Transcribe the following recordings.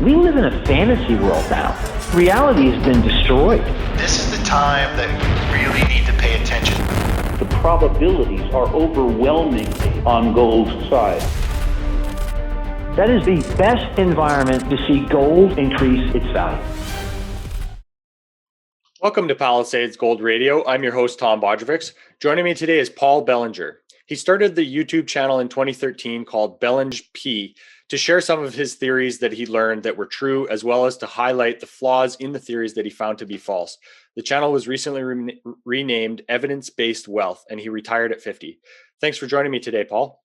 We live in a fantasy world now. Reality has been destroyed. This is the time that you really need to pay attention. The probabilities are overwhelmingly on gold's side. That is the best environment to see gold increase its value. Welcome to Palisades Gold Radio. I'm your host, Tom Bodrovics. Joining me today is Paul Belanger. He started the YouTube channel in 2013 called Belanger P to share some of his theories that he learned that were true, as well as to highlight the flaws in the theories that he found to be false. The channel was recently renamed Evidence-Based Wealth, and he retired at 50. Thanks for joining me today, Paul.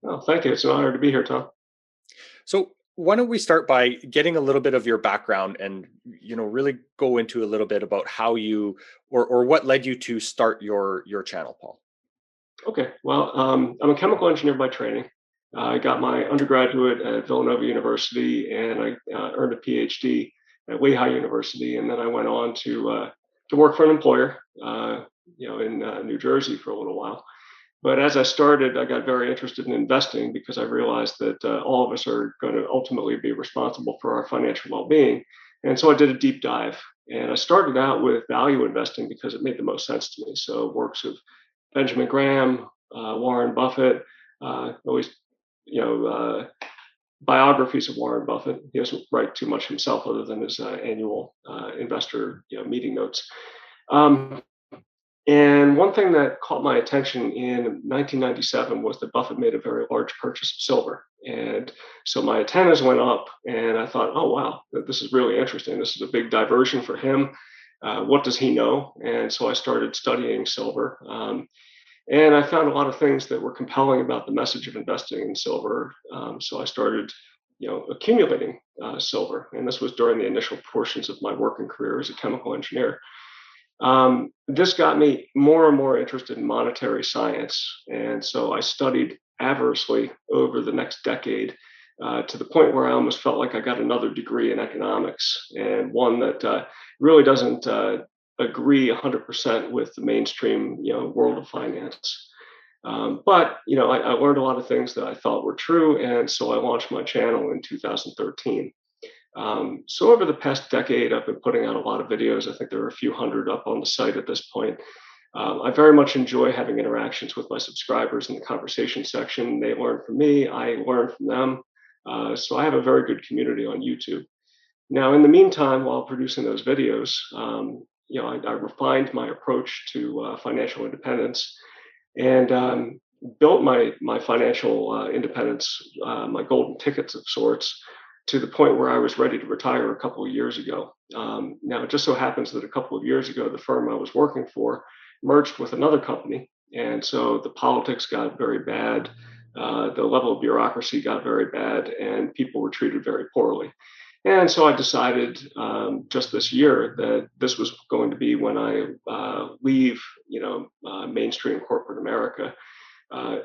Oh, thank you. It's an honor to be here, Tom. So why don't we start by getting a little bit of your background and, really go into a little bit about how you or what led you to start your channel, Paul? Okay. Well, I'm a chemical engineer by training. I got my undergraduate at Villanova University, and I earned a PhD at Lehigh University, and then I went on to work for an employer, in New Jersey for a little while. But as I started, I got very interested in investing because I realized that all of us are going to ultimately be responsible for our financial well-being. And so I did a deep dive, and I started out with value investing because it made the most sense to me. So works of Benjamin Graham, Warren Buffett, always, biographies of Warren Buffett. He doesn't write too much himself other than his annual investor meeting notes. And one thing that caught my attention in 1997 was that Buffett made a very large purchase of silver. And so my antennas went up, and I thought, oh, wow, this is really interesting. This is a big diversion for him. What does he know? And so I started studying silver. And I found a lot of things that were compelling about the message of investing in silver. So I started, accumulating silver. And this was during the initial portions of my working career as a chemical engineer. This got me more and more interested in monetary science. And so I studied avidly over the next decade to the point where I almost felt like I got another degree in economics, and one that really doesn't agree 100% with the mainstream world of finance. But I learned a lot of things that I thought were true, and so I launched my channel in 2013. So over the past decade, I've been putting out a lot of videos. I think there are a few hundred up on the site at this point. I very much enjoy having interactions with my subscribers in the conversation section. They learn from me, I learn from them. So I have a very good community on YouTube. Now, in the meantime, while producing those videos, I refined my approach to financial independence and built my financial independence, my golden tickets of sorts, to the point where I was ready to retire a couple of years ago. Now, it just so happens that a couple of years ago, the firm I was working for merged with another company. And so the politics got very bad. The level of bureaucracy got very bad, and people were treated very poorly. And so I decided just this year that this was going to be when I leave, mainstream corporate America,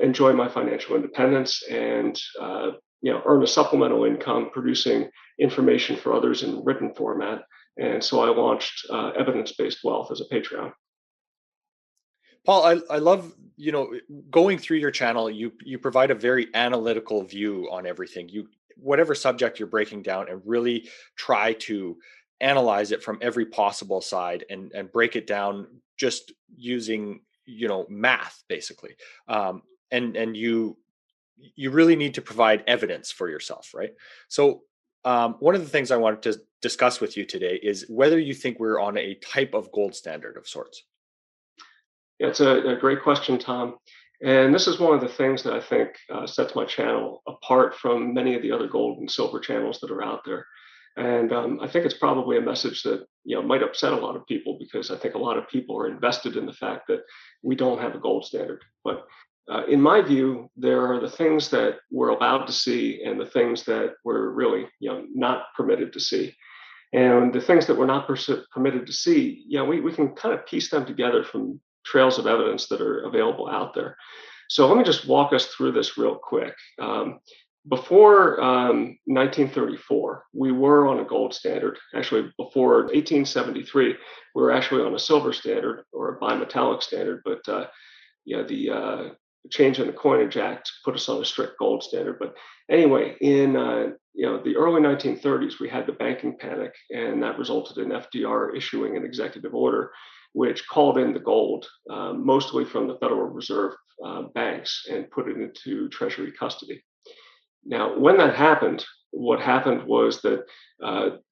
enjoy my financial independence, and earn a supplemental income producing information for others in written format. And so I launched Evidence-Based Wealth as a Patreon. Paul, I love, going through your channel, you provide a very analytical view on everything. Whatever subject you're breaking down, and really try to analyze it from every possible side and break it down just using, math, basically. And you really need to provide evidence for yourself, right? So one of the things I wanted to discuss with you today is whether you think we're on a type of gold standard of sorts. Yeah, it's a great question, Tom. And this is one of the things that I think sets my channel apart from many of the other gold and silver channels that are out there. And I think it's probably a message that might upset a lot of people, because I think a lot of people are invested in the fact that we don't have a gold standard. But in my view, there are the things that we're allowed to see and the things that we're really not permitted to see. And the things that we're not permitted to see, we can kind of piece them together from trails of evidence that are available out there. So let me just walk us through this real quick. Before 1934, we were on a gold standard. Actually, before 1873, we were actually on a silver standard, or a bimetallic standard. But the change in the Coinage Act put us on a strict gold standard. But anyway, in the early 1930s, we had the banking panic, and that resulted in FDR issuing an executive order which called in the gold, mostly from the Federal Reserve banks, and put it into Treasury custody. Now, when that happened, what happened was that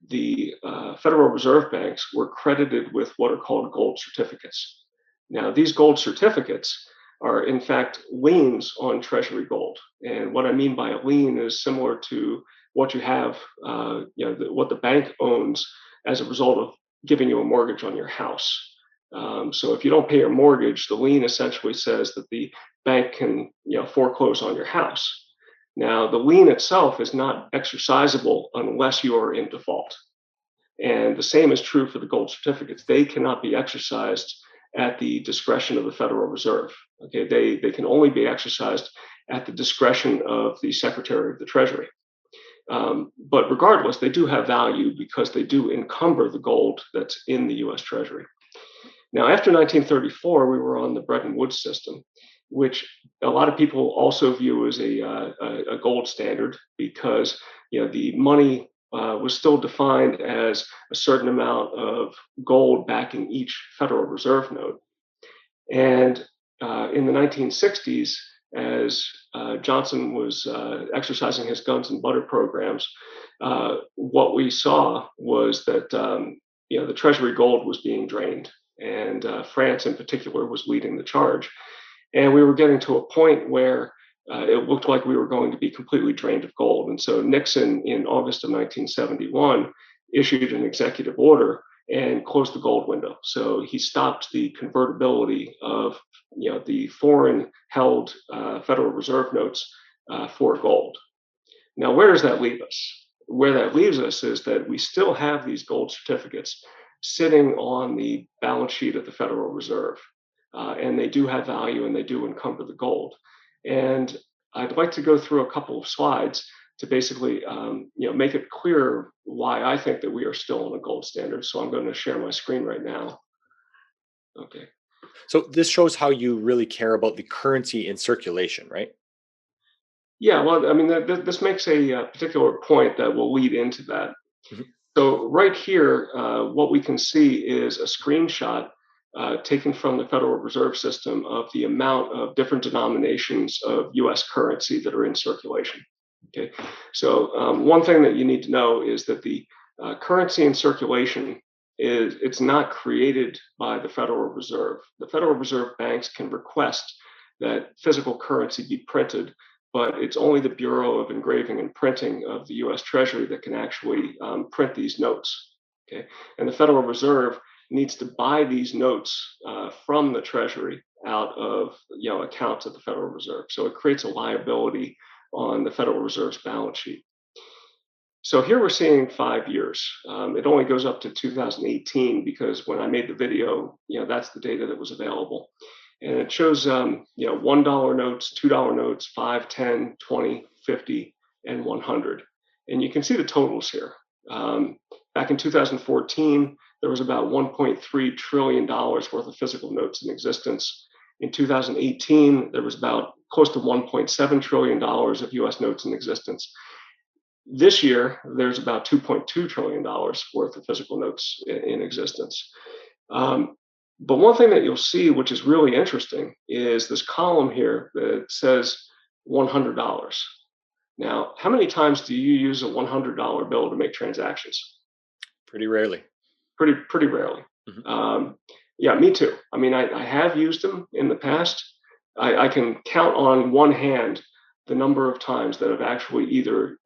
the Federal Reserve banks were credited with what are called gold certificates. Now, these gold certificates are in fact liens on Treasury gold. And what I mean by a lien is similar to what you have, what the bank owns as a result of giving you a mortgage on your house. So if you don't pay your mortgage, the lien essentially says that the bank can, foreclose on your house. Now, the lien itself is not exercisable unless you are in default. And the same is true for the gold certificates. They cannot be exercised at the discretion of the Federal Reserve. Okay, they can only be exercised at the discretion of the Secretary of the Treasury. But regardless, they do have value because they do encumber the gold that's in the US Treasury. Now, after 1934, we were on the Bretton Woods system, which a lot of people also view as a gold standard because the money was still defined as a certain amount of gold backing each Federal Reserve note. And in the 1960s, as Johnson was exercising his guns and butter programs, what we saw was that the Treasury gold was being drained, and France in particular was leading the charge. And we were getting to a point where it looked like we were going to be completely drained of gold. And so Nixon, in August of 1971, issued an executive order and closed the gold window. So he stopped the convertibility of the foreign-held Federal Reserve notes for gold. Now, where does that leave us? Where that leaves us is that we still have these gold certificates sitting on the balance sheet of the Federal Reserve. And they do have value and they do encumber the gold. And I'd like to go through a couple of slides to basically make it clear why I think that we are still on a gold standard. So I'm going to share my screen right now. Okay. So this shows how you really care about the currency in circulation, right? Yeah, well, I mean, this makes a particular point that will lead into that. Mm-hmm. So right here, what we can see is a screenshot taken from the Federal Reserve System of the amount of different denominations of US currency that are in circulation. Okay, so one thing that you need to know is that the currency in circulation it's not created by the Federal Reserve. The Federal Reserve banks can request that physical currency be printed, but it's only the Bureau of Engraving and Printing of the US Treasury that can actually print these notes. Okay, and the Federal Reserve needs to buy these notes from the Treasury out of accounts at the Federal Reserve. So it creates a liability on the Federal Reserve's balance sheet. So here we're seeing 5 years. It only goes up to 2018 because when I made the video, that's the data that was available. And it shows $1 notes, $2 notes, 5, 10, 20, 50, and 100. And you can see the totals here. Back in 2014, there was about $1.3 trillion worth of physical notes in existence. In 2018, there was about close to $1.7 trillion of US notes in existence. This year, there's about $2.2 trillion worth of physical notes in existence. But one thing that you'll see, which is really interesting, is this column here that says $100. Now, how many times do you use a $100 bill to make transactions? Pretty rarely. Pretty rarely. Mm-hmm. Yeah, me too. I mean, I have used them in the past. I can count on one hand the number of times that I've actually either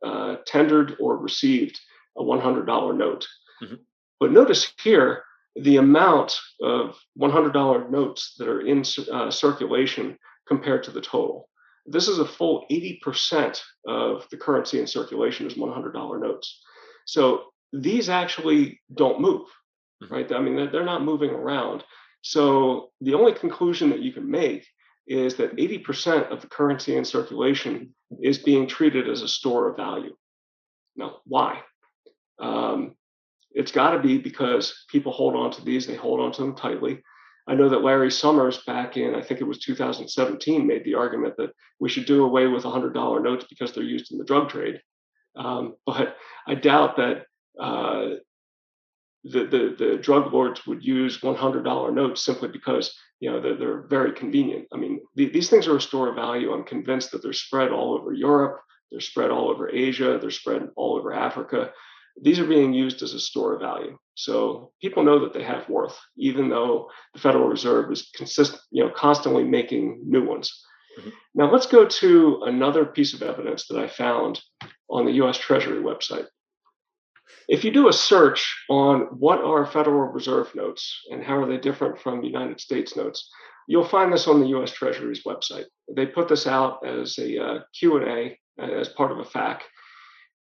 tendered or received a $100 note. Mm-hmm. But notice here, the amount of $100 notes that are in circulation compared to the total. This is a full 80% of the currency in circulation is $100 notes. So these actually don't move, right? I mean, they're not moving around. So the only conclusion that you can make is that 80% of the currency in circulation is being treated as a store of value. Now, why? It's got to be because people hold on to these, they hold on to them tightly. I know that Larry Summers back in, I think it was 2017, made the argument that we should do away with $100 notes because they're used in the drug trade. But I doubt that the drug lords would use $100 notes simply because they're very convenient. I mean, these things are a store of value. I'm convinced that they're spread all over Europe, they're spread all over Asia, they're spread all over Africa. These are being used as a store of value. So people know that they have worth, even though the Federal Reserve is constantly making new ones. Mhm. Now let's go to another piece of evidence that I found on the US Treasury website. If you do a search on what are Federal Reserve notes and how are they different from United States notes, you'll find this on the US Treasury's website. They put this out as a Q&A as part of a FAQ.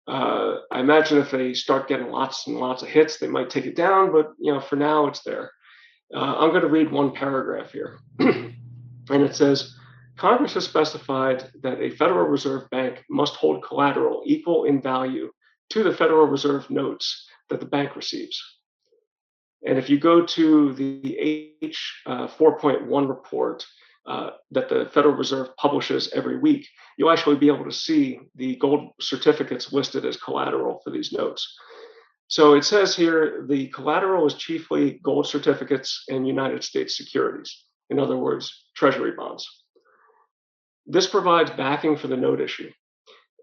I imagine if they start getting lots and lots of hits, they might take it down, but for now it's there. I'm going to read one paragraph here. And it says, Congress has specified that a Federal Reserve Bank must hold collateral equal in value to the Federal Reserve notes that the bank receives. And if you go to the H 4.1 report that the Federal Reserve publishes every week, you'll actually be able to see the gold certificates listed as collateral for these notes. So it says here the collateral is chiefly gold certificates and United States securities, in other words, Treasury bonds. This provides backing for the note issue.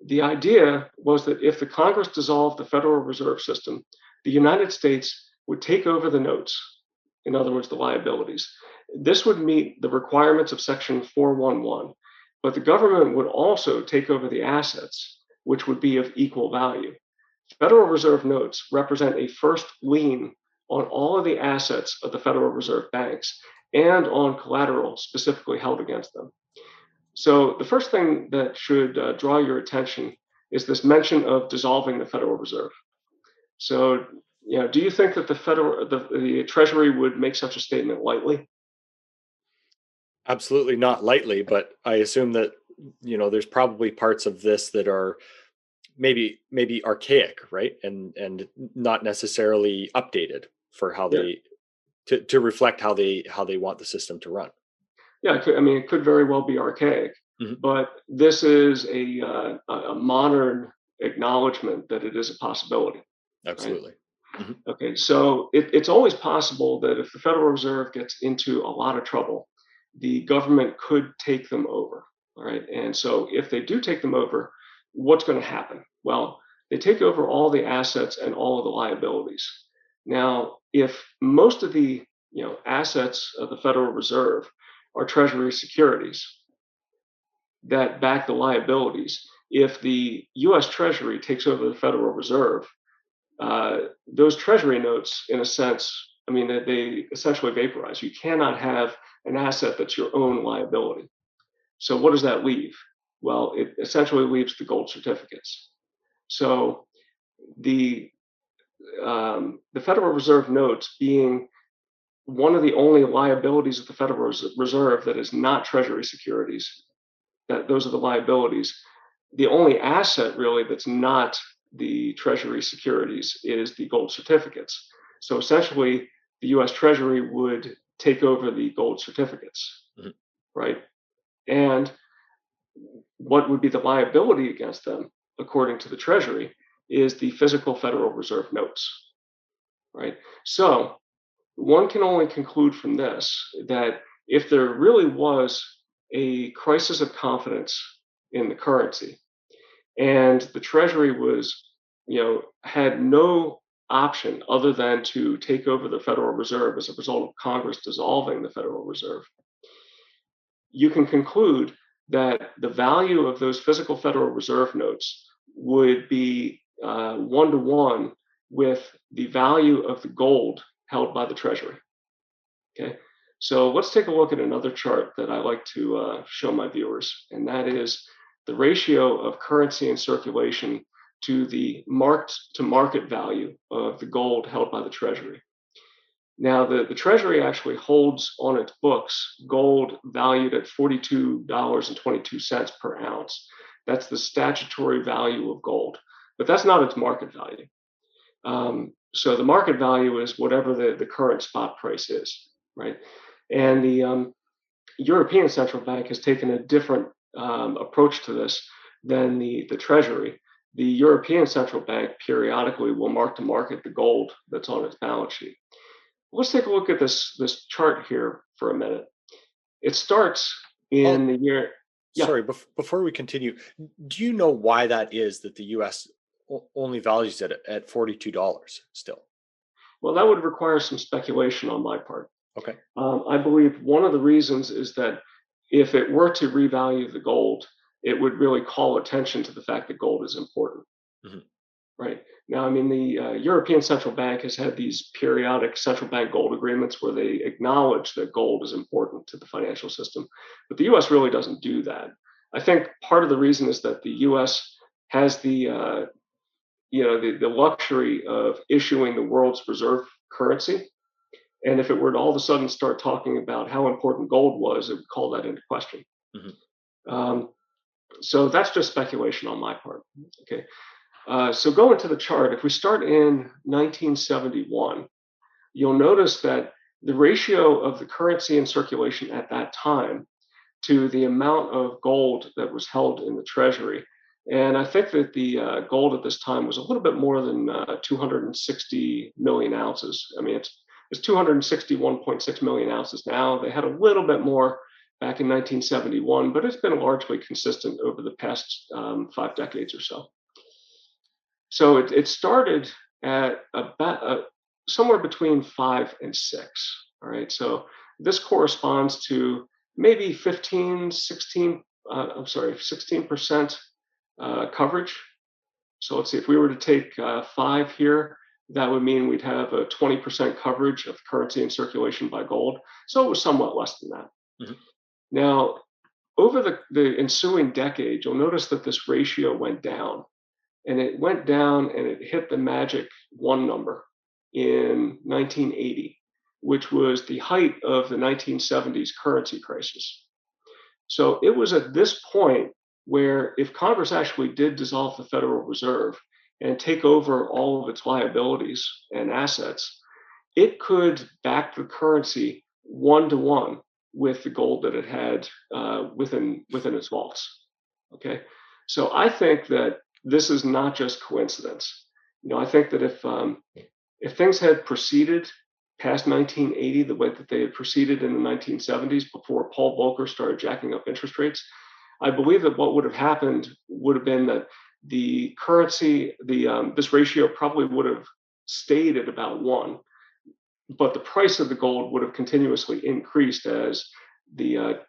The idea was that if the Congress dissolved the Federal Reserve System, the United States would take over the notes, in other words, the liabilities. This would meet the requirements of Section 411, but the government would also take over the assets, which would be of equal value. Federal Reserve notes represent a first lien on all of the assets of the Federal Reserve banks and on collateral specifically held against them. So the first thing that should draw your attention is this mention of dissolving the Federal Reserve. So, do you think that the Treasury would make such a statement lightly? Absolutely not lightly, but I assume that there's probably parts of this that are maybe archaic, right? And not necessarily updated for how Yeah, they to reflect how they want the system to run. yeah. It could very well be archaic, Mhm. but this is a modern acknowledgement that it is a possibility, right? Absolutely. Mhm. Okay, so it's always possible that if the Federal Reserve gets into a lot of trouble, the government could take them over. All right, and so if they do take them over, what's going to happen? Well, they take over all the assets and all of the liabilities. Now, if most of the assets of the Federal Reserve are Treasury securities that back the liabilities, if the U.S. Treasury takes over the Federal Reserve, those treasury notes, in a sense, they essentially vaporize. You cannot have an asset that's your own liability. So what does that leave? Well, it essentially leaves the gold certificates. So the the Federal Reserve notes being one of the only liabilities of the Federal Reserve that is not treasury securities, that those are the liabilities. The only asset really that's not the treasury securities is the gold certificates. So essentially, the US Treasury would take over the gold certificates, Mhm. right? And what would be the liability against them, according to the Treasury, is the physical Federal Reserve notes, right? So one can only conclude from this that if there really was a crisis of confidence in the currency, and the Treasury had no option other than to take over the Federal Reserve as a result of Congress dissolving the Federal Reserve, you can conclude that the value of those physical Federal Reserve notes would be 1 to 1 with the value of the gold held by the Treasury. Okay, so let's take a look at another chart that I like to show my viewers, and that is the ratio of currency in circulation to the marked to market value of the gold held by the Treasury. Now, the Treasury actually holds on its books gold valued at $42.22 per ounce. That's the statutory value of gold, but that's not its market value. So the market value is whatever the current spot price is, right? And the European Central Bank has taken a different approach to this than the Treasury. the European Central Bank periodically will mark to market the gold that's on its balance sheet. Let's take a look at this chart here for a minute. It starts in Paul, the year. Yeah. sorry, before we continue, do you know why that is that the US only values it at $42 still? Well, that would require some speculation on my part. Okay. I believe one of the reasons is that if it were to revalue the gold, it would really call attention to the fact that gold is important. Mhm. Right. Now, I mean, the European Central Bank has had these periodic central bank gold agreements where they acknowledge that gold is important to the financial system, but the U.S. really doesn't do that. I think part of the reason is that the U.S. has the luxury of issuing the world's reserve currency, and if it were to all of a sudden start talking about how important gold was, it would call that into question. Mhm. Um, so that's just speculation on my part. Okay. So going to the chart, if we start in 1971, you'll notice that the ratio of the currency in circulation at that time to the amount of gold that was held in the Treasury, and I think that the gold at this time was a little bit more than 260 million ounces. I mean, it's 261.6 million ounces now. They had a little bit more back in 1971, but it's been largely consistent over the past 5 decades or so. So it started at about somewhere between 5 and 6. All right. So this corresponds to maybe 16% coverage. So let's see, if we were to take 5 here, that would mean we'd have a 20% coverage of currency in circulation by gold. So it was somewhat less than that. Mhm. Now, over the ensuing decade, you'll notice that this ratio went down, and it went down and it hit the magic 1 number in 1980, which was the height of the 1970s currency crisis. So it was at this point where, if Congress actually did dissolve the Federal Reserve and take over all of its liabilities and assets, it could back the currency 1 to 1 with the gold that it had within its vaults. Okay, so I think that this is not just coincidence. I think that if things had proceeded past 1980 the way that they had proceeded in the 1970s before Paul Volcker started jacking up interest rates, I believe that what would have happened would have been that the currency, this ratio probably would have stayed at about 1, but the price of the gold would have continuously increased as the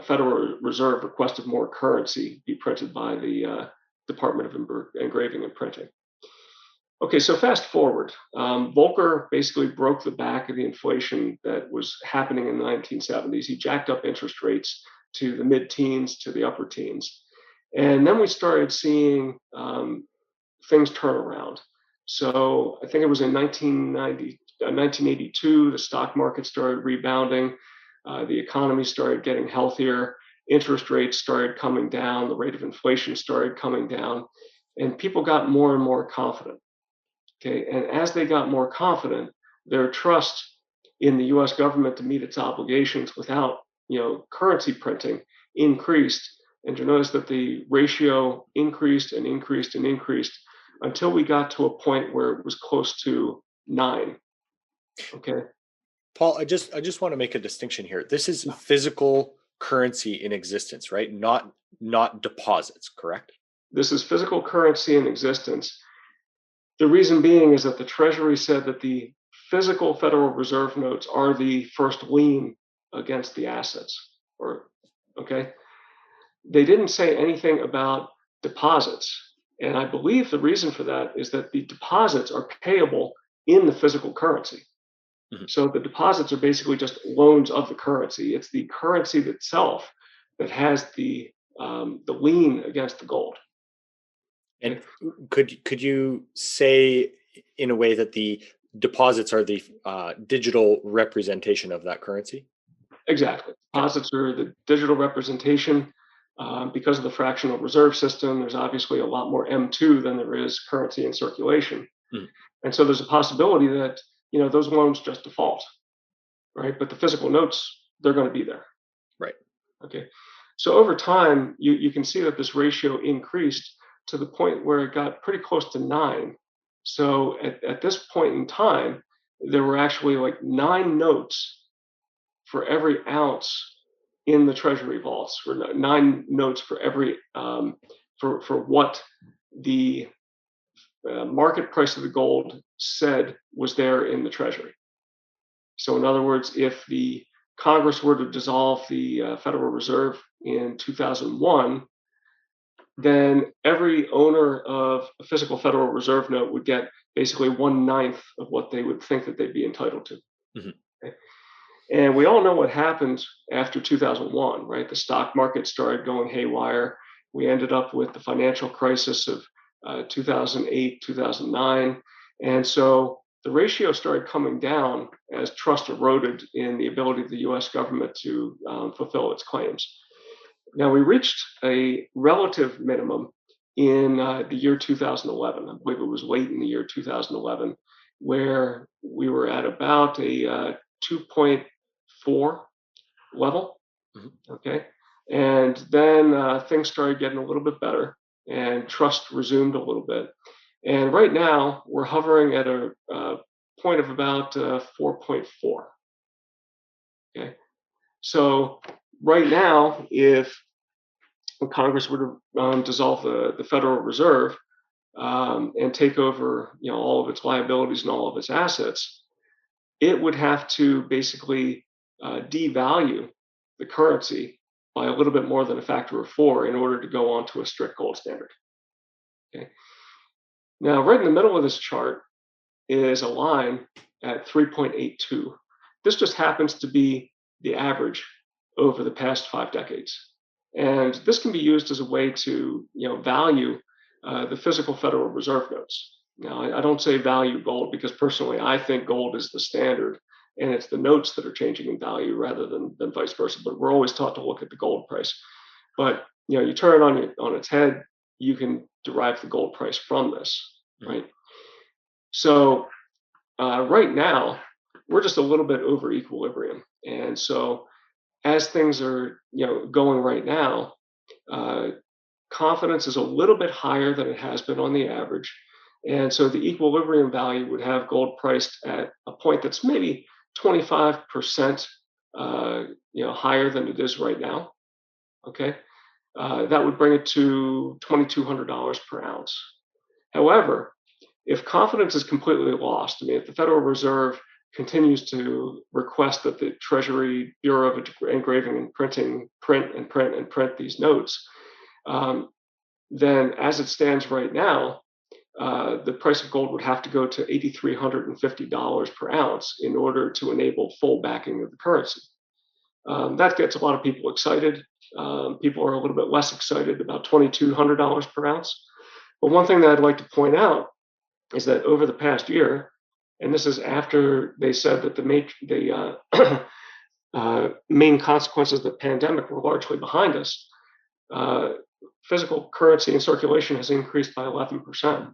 Federal Reserve requested more currency be printed by the Department of Engraving and Printing. Okay, so fast forward. Volcker basically broke the back of the inflation that was happening in the 1970s. He jacked up interest rates to the mid-teens, to the upper teens. And then we started seeing things turn around. So I think it was in 1982, the stock market started rebounding. The economy started getting healthier. Interest rates started coming down. The rate of inflation started coming down. And people got more and more confident. Okay, and as they got more confident, their trust in the U.S. government to meet its obligations without, currency printing increased. And you notice that the ratio increased and increased and increased until we got to a point where it was close to 9. Okay. Paul, I just want to make a distinction here. This is physical currency in existence, right? Not deposits, correct? This is physical currency in existence. The reason being is that the Treasury said that the physical Federal Reserve notes are the first lien against the assets. Okay? They didn't say anything about deposits. And I believe the reason for that is that the deposits are payable in the physical currency. Mm-hmm. So the deposits are basically just loans of the currency. It's the currency itself that has the lien against the gold. And could you say in a way that the deposits are the digital representation of that currency? Exactly. Deposits are the digital representation. Because of the fractional reserve system, there's obviously a lot more M2 than there is currency in circulation. Mm. And so there's a possibility that, those loans just default, right? But the physical notes, they're going to be there. Right. Okay. So over time, you can see that this ratio increased to the point where it got pretty close to 9. So at this point in time, there were actually like 9 notes for every ounce in the Treasury vaults, for 9 notes for every for what the market price of the gold said was there in the Treasury. So, in other words, if the Congress were to dissolve the Federal Reserve in 2001, then every owner of a physical Federal Reserve note would get basically 1/9 of what they would think that they'd be entitled to. Mhm. Okay? And we all know what happened after 2001, right? The stock market started going haywire. We ended up with the financial crisis of 2008, 2009. And so the ratio started coming down as trust eroded in the ability of the US government to fulfill its claims. Now, we reached a relative minimum in the year 2011. I believe it was late in the year 2011, where we were at about a 2.4 level. Mhm. Okay. And then things started getting a little bit better and trust resumed a little bit. And right now we're hovering at a point of about 4.4. Okay. So right now, if Congress were to dissolve the Federal Reserve and take over, all of its liabilities and all of its assets, it would have to basically devalue the currency by a little bit more than a factor of 4 in order to go on to a strict gold standard. Okay. Now, right in the middle of this chart is a line at 3.82. This just happens to be the average over the past 5 decades. And this can be used as a way to value the physical Federal Reserve notes. Now, I don't say value gold because personally I think gold is the standard and it's the notes that are changing in value rather than vice versa. But we're always taught to look at the gold price. But you turn it on its head, you can derive the gold price from this, right? So right now we're just a little bit over equilibrium, and so as things are going right now, confidence is a little bit higher than it has been on the average, and so the equilibrium value would have gold priced at a point that's maybe 25% higher than it is right now. Okay, that would bring it to $2,200 per ounce. However, if confidence is completely lost, I mean, if the Federal Reserve continues to request that the Treasury Bureau of Engraving and Printing print these notes, then as it stands right now, the price of gold would have to go to $8,350 per ounce in order to enable full backing of the currency. That gets a lot of people excited. People are a little bit less excited about $2,200 per ounce. But one thing that I'd like to point out is that over the past year, and this is after they said that the main consequences of the pandemic were largely behind us, physical currency in circulation has increased by 11%.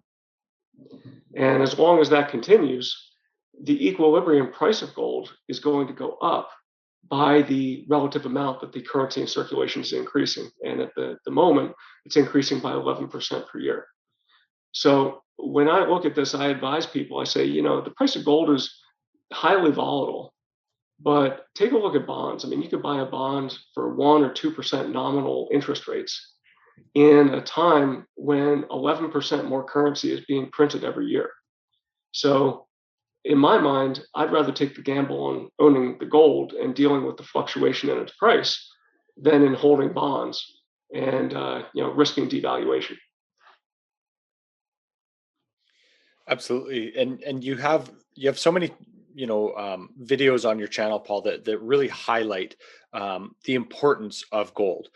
And as long as that continues, the equilibrium price of gold is going to go up by the relative amount that the currency in circulation is increasing. And at the moment, it's increasing by 11% per year. So when I look at this, I advise people, I say, the price of gold is highly volatile, but take a look at bonds. I mean, you could buy a bond for 1 or 2% nominal interest rates in a time when 11% more currency is being printed every year. So in my mind, I'd rather take the gamble on owning the gold and dealing with the fluctuation in its price than in holding bonds and risking devaluation. Absolutely, and you have so many videos on your channel, Paul, that really highlight the importance of gold.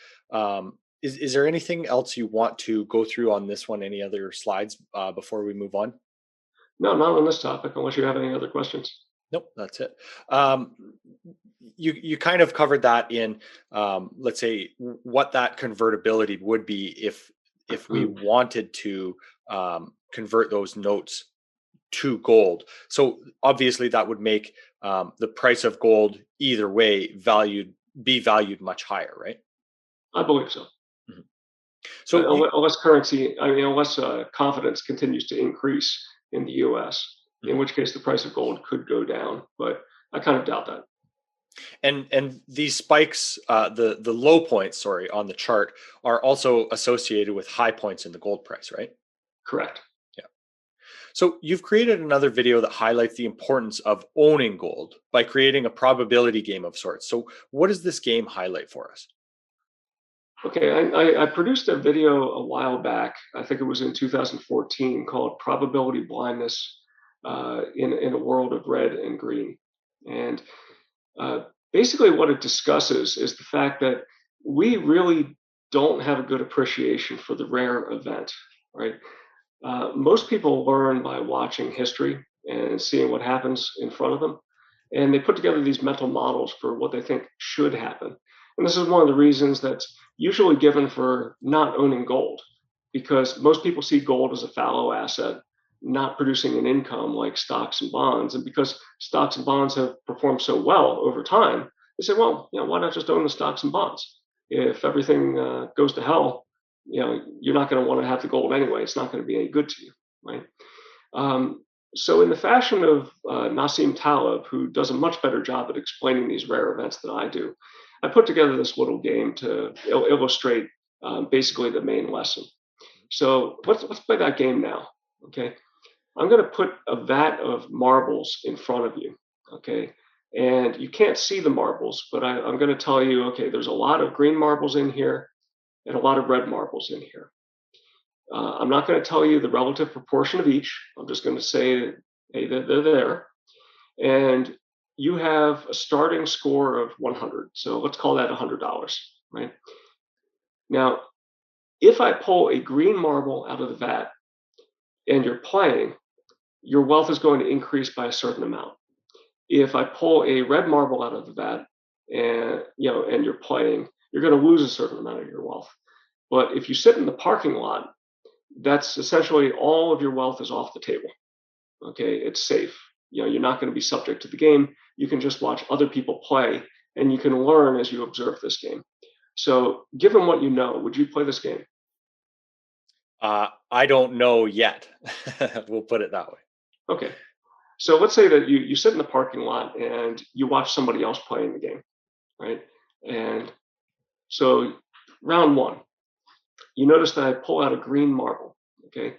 Is there anything else you want to go through on this one? Any other slides before we move on? No, not on this topic, unless you have any other questions. Nope, that's it. You kind of covered that in let's say what that convertibility would be if we wanted to convert those notes to gold. So obviously that would make the price of gold either way be valued much higher, right? I believe so. Mhm. So you, unless currency, I mean, unless confidence continues to increase in the U.S., in Mhm. which case the price of gold could go down. But I kind of doubt that. And these spikes, the low points, sorry, on the chart are also associated with high points in the gold price, right? Correct. Yeah. So you've created another video that highlights the importance of owning gold by creating a probability game of sorts. So what does this game highlight for us? Okay, I produced a video a while back. I think it was in 2014 called "Probability Blindness in a World of Red and Green," and uh, basically what it discusses is the fact that we really don't have a good appreciation for the rare event, right? Most people learn by watching history and seeing what happens in front of them. And they put together these mental models for what they think should happen. And this is one of the reasons that's usually given for not owning gold, because most people see gold as a fallow asset, not producing an income like stocks and bonds. And because stocks and bonds have performed so well over time, they say, well, why not just own the stocks and bonds? If everything goes to hell, you're not going to want to have the gold anyway. It's not going to be any good to you, right? So, in the fashion of Nassim Taleb, who does a much better job at explaining these rare events than I do, I put together this little game to illustrate basically the main lesson. So let's play that game now. Okay, I'm going to put a vat of marbles in front of you. Okay, and you can't see the marbles, but I'm going to tell you. Okay, there's a lot of green marbles in here and a lot of red marbles in here. I'm not going to tell you the relative proportion of each. I'm just going to say, hey, they're there. And you have a starting score of 100. So let's call that $100, right? Now, if I pull a green marble out of the vat and you're playing, your wealth is going to increase by a certain amount. If I pull a red marble out of the vat and you're playing, you're going to lose a certain amount of your wealth. But if you sit in the parking lot, that's essentially all of your wealth is off the table. Okay, it's safe. You're not going to be subject to the game. You can just watch other people play, and you can learn as you observe this game. So, given what you know, would you play this game? I don't know yet. We'll put it that way. Okay. So let's say that you sit in the parking lot and you watch somebody else playing the game, right? And so round one, you notice that I pull out a green marble, okay?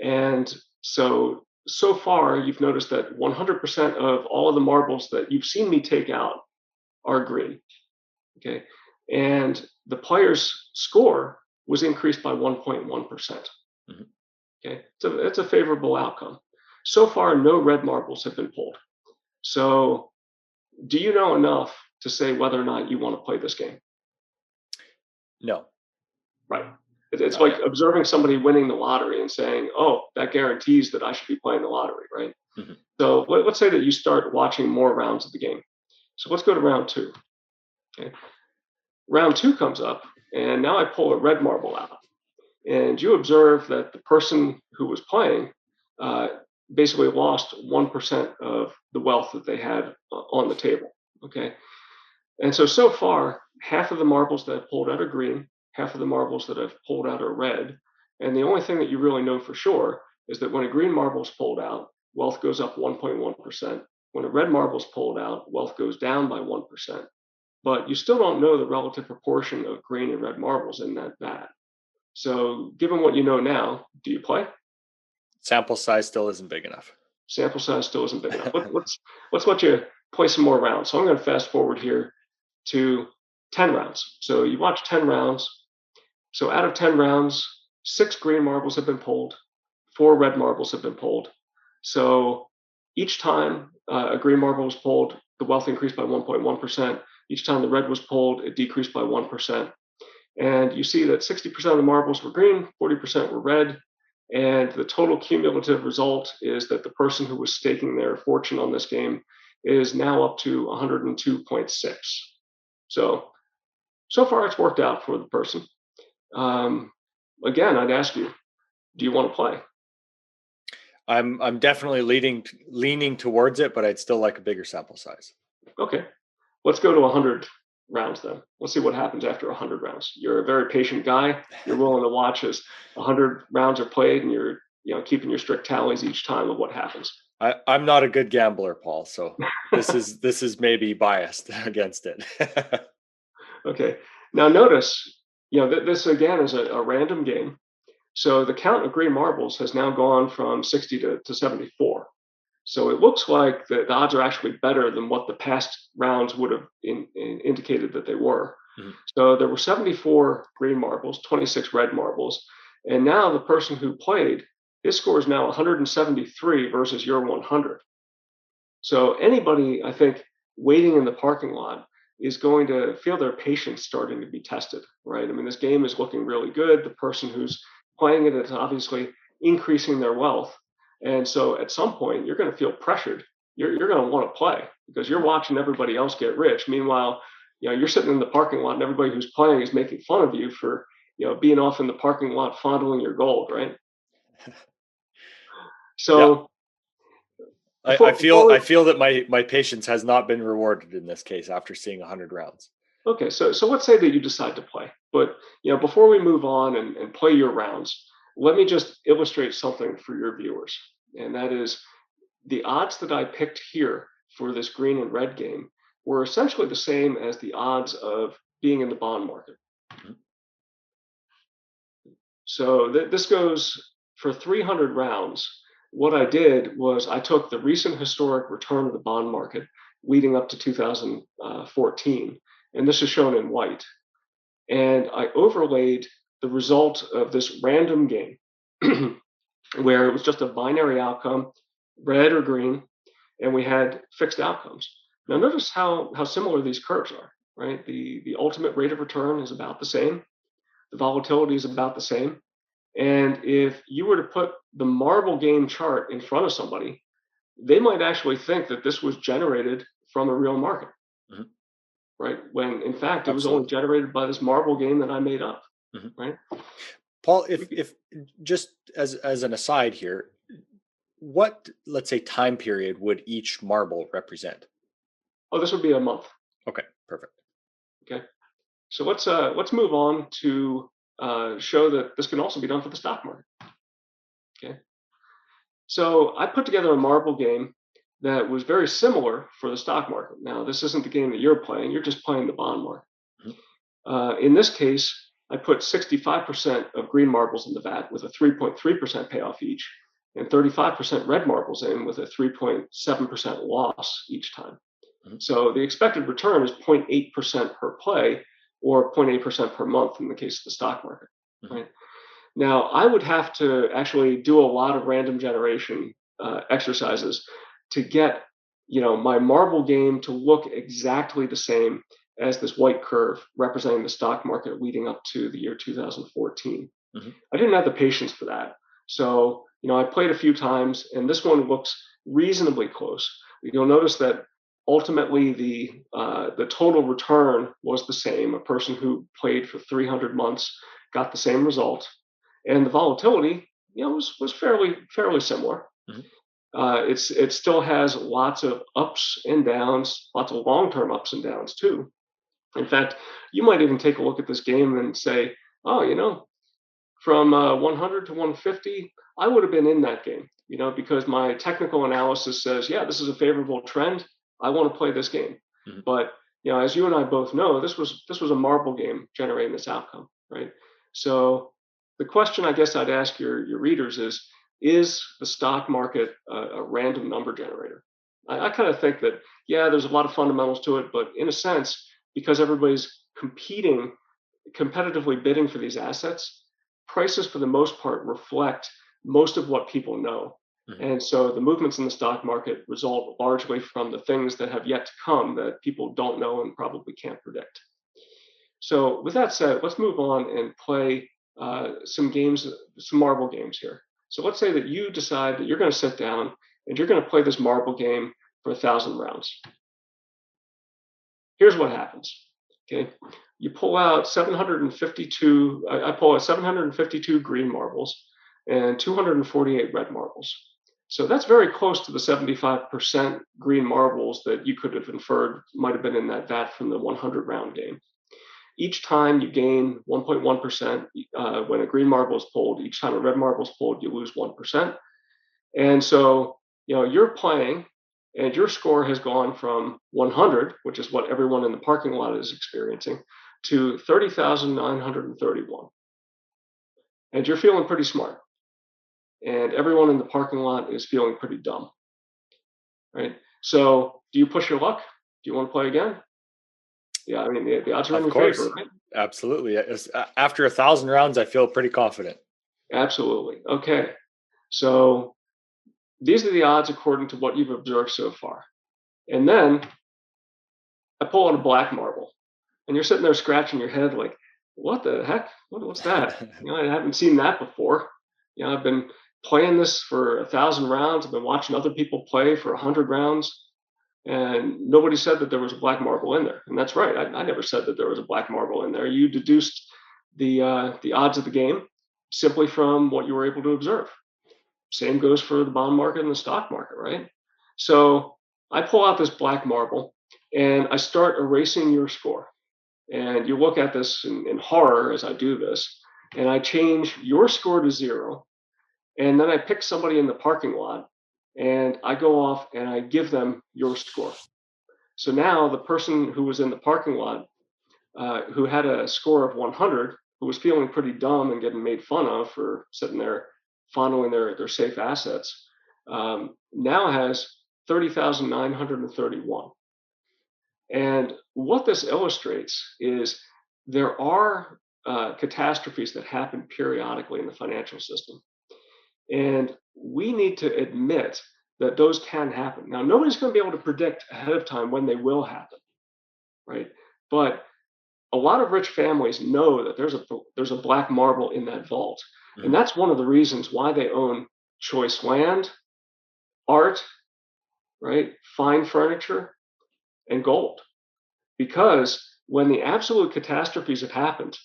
And so far you've noticed that 100% of all of the marbles that you've seen me take out are green, okay? And the player's score was increased by 1.1%. Mhm. Okay, so it's a favorable outcome. So far, no red marbles have been pulled. So, do you know enough to say whether or not you want to play this game? No, Right. It's not like yet. observing somebody winning the lottery and saying, "Oh, that guarantees that I should be playing the lottery," right? Mhm. So let's say that you start watching more rounds of the game. So let's go to round two. Okay. Round two comes up, and now I pull a red marble out. And you observe that the person who was playing uh, basically lost 1% of the wealth that they had on the table. Okay. And so far, half of the marbles that I've pulled out are green, half of the marbles that I've pulled out are red. And the only thing that you really know for sure is that when a green marble is pulled out, wealth goes up 1.1%. When a red marble is pulled out, wealth goes down by 1%. But you still don't know the relative proportion of green and red marbles in that vat. So, given what you know now, do you play? Sample size still isn't big enough. Sample size still isn't big enough. Let's let you play some more rounds. So I'm going to fast forward here to 10 rounds. So you watch 10 rounds. So out of 10 rounds, 6 green marbles have been pulled, 4 red marbles have been pulled. So each time a green marble was pulled, the wealth increased by 1.1%. Each time the red was pulled, it decreased by 1%. And you see that 60% of the marbles were green, 40% were red. And the total cumulative result is that the person who was staking their fortune on this game is now up to 102.6. So far it's worked out for the person. Um, Again, I'd ask you, do you want to play? I'm definitely leaning towards it, but I'd still like a bigger sample size. Okay, let's go to 100 rounds then. Let's see what happens after 100 rounds. You're a very patient guy. You're willing to watch as 100 rounds are played, and you're keeping your strict tallies each time of what happens. I'm not a good gambler, Paul, so this is maybe biased against it. Okay. Now notice, this again is a random game. So the count of green marbles has now gone from 60 to 74. So it looks like the odds are actually better than what the past rounds would have indicated that they were. Mhm. So there were 74 green marbles, 26 red marbles. And now the person who played, his score is now 173 versus your 100. So anybody, I think, waiting in the parking lot is going to feel their patience starting to be tested, right? I mean, this game is looking really good. The person who's playing it is obviously increasing their wealth. And so at some point, you're going to feel pressured. You're going to want to play because you're watching everybody else get rich. Meanwhile, you're sitting in the parking lot and everybody who's playing is making fun of you for, being off in the parking lot fondling your gold, right? Yeah. So I before feel that my patience has not been rewarded in this case after seeing 100 rounds. Okay, so let's say that you decide to play, but before we move on and play your rounds, let me just illustrate something for your viewers, and that is the odds that I picked here for this green and red game were essentially the same as the odds of being in the bond market. Mhm. So this goes for 300 rounds. What I did was I took the recent historic return of the bond market leading up to 2014, and this is shown in white. And I overlaid the result of this random game where it was just a binary outcome, red or green, and we had fixed outcomes. Now notice how similar these curves are, right? The ultimate rate of return is about the same. The volatility is about the same. And if you were to put the marble game chart in front of somebody, they might actually think that this was generated from a real market, Mhm. right? When in fact, it was only Absolutely. generated by this marble game that I made up, Mhm. right? Paul, if just as an aside here, what, let's say, time period would each marble represent? Oh, this would be a month. Okay, perfect. Okay. So let's move on to show that this can also be done for the stock market. Okay. So I put together a marble game that was very similar for the stock market. Now, this isn't the game that you're playing. You're just playing the bond market. Mhm. In this case, I put 65% of green marbles in the vat with a 3.3% payoff each, and 35% red marbles in with a 3.7% loss each time. Mhm. So the expected return is 0.8% per play or 0.8% per month in the case of the stock market, Mhm. right? Now, I would have to actually do a lot of random generation exercises to get, my marble game to look exactly the same as this white curve representing the stock market leading up to the year 2014. Mhm. I didn't have the patience for that. So, I played a few times and this one looks reasonably close. You'll notice that ultimately the total return was the same. A person who played for 300 months got the same result, and the volatility, was fairly similar. Mhm. It still has lots of ups and downs, lots of long-term ups and downs too. In fact, you might even take a look at this game and say, oh, from 100 to 150, I would have been in that game, because my technical analysis says, yeah, this is a favorable trend. I want to play this game. Mhm. But as you and I both know, this was a marble game generating this outcome, right? So the question I guess I'd ask your readers is the stock market a random number generator? I kind of think that, yeah, there's a lot of fundamentals to it, but in a sense, because everybody's competitively bidding for these assets, prices for the most part reflect most of what people know. Mhm. And so the movements in the stock market result largely from the things that have yet to come that people don't know and probably can't predict. So with that said, let's move on and play some games, some marble games here. So let's say that you decide that you're going to sit down and you're going to play this marble game for 1,000 rounds. Here's what happens. Okay, you pull out 752. I pull out 752 green marbles and 248 red marbles. So that's very close to the 75% green marbles that you could have inferred might have been in that vat from the 100 round game. Each time you gain 1.1%. When a green marble is pulled, each time a red marble is pulled, you lose 1%. And so, you're playing and your score has gone from 100, which is what everyone in the parking lot is experiencing, to 30,931. And you're feeling pretty smart. And everyone in the parking lot is feeling pretty dumb, right? So, do you push your luck? Do you want to play again? Yeah, I mean, the odds are in Of your favor, course. right? Absolutely. After 1,000 rounds, I feel pretty confident. Absolutely. Okay. So, these are the odds according to what you've observed so far. And then I pull out a black marble, and you're sitting there scratching your head like, what the heck? What's that? I haven't seen that before. I've been playing this for 1,000 rounds. I've been watching other people play for 100 rounds, and nobody said that there was a black marble in there. And that's right. I never said that there was a black marble in there. You deduced the odds of the game simply from what you were able to observe. Same goes for the bond market and the stock market, right? So I pull out this black marble and I start erasing your score. And you look at this in horror as I do this, and I change your score to 0. And then I pick somebody in the parking lot and I go off and I give them your score. So now the person who was in the parking lot, who had a score of 100, who was feeling pretty dumb and getting made fun of for sitting there fondling their safe assets, now has 30,931. And what this illustrates is there are catastrophes that happen periodically in the financial system. And we need to admit that those can happen. Now, nobody's going to be able to predict ahead of time when they will happen, right? But a lot of rich families know that there's a black marble in that vault. And Mhm. that's one of the reasons why they own choice land, art, right? Fine furniture, and gold. Because when the absolute catastrophes have happened,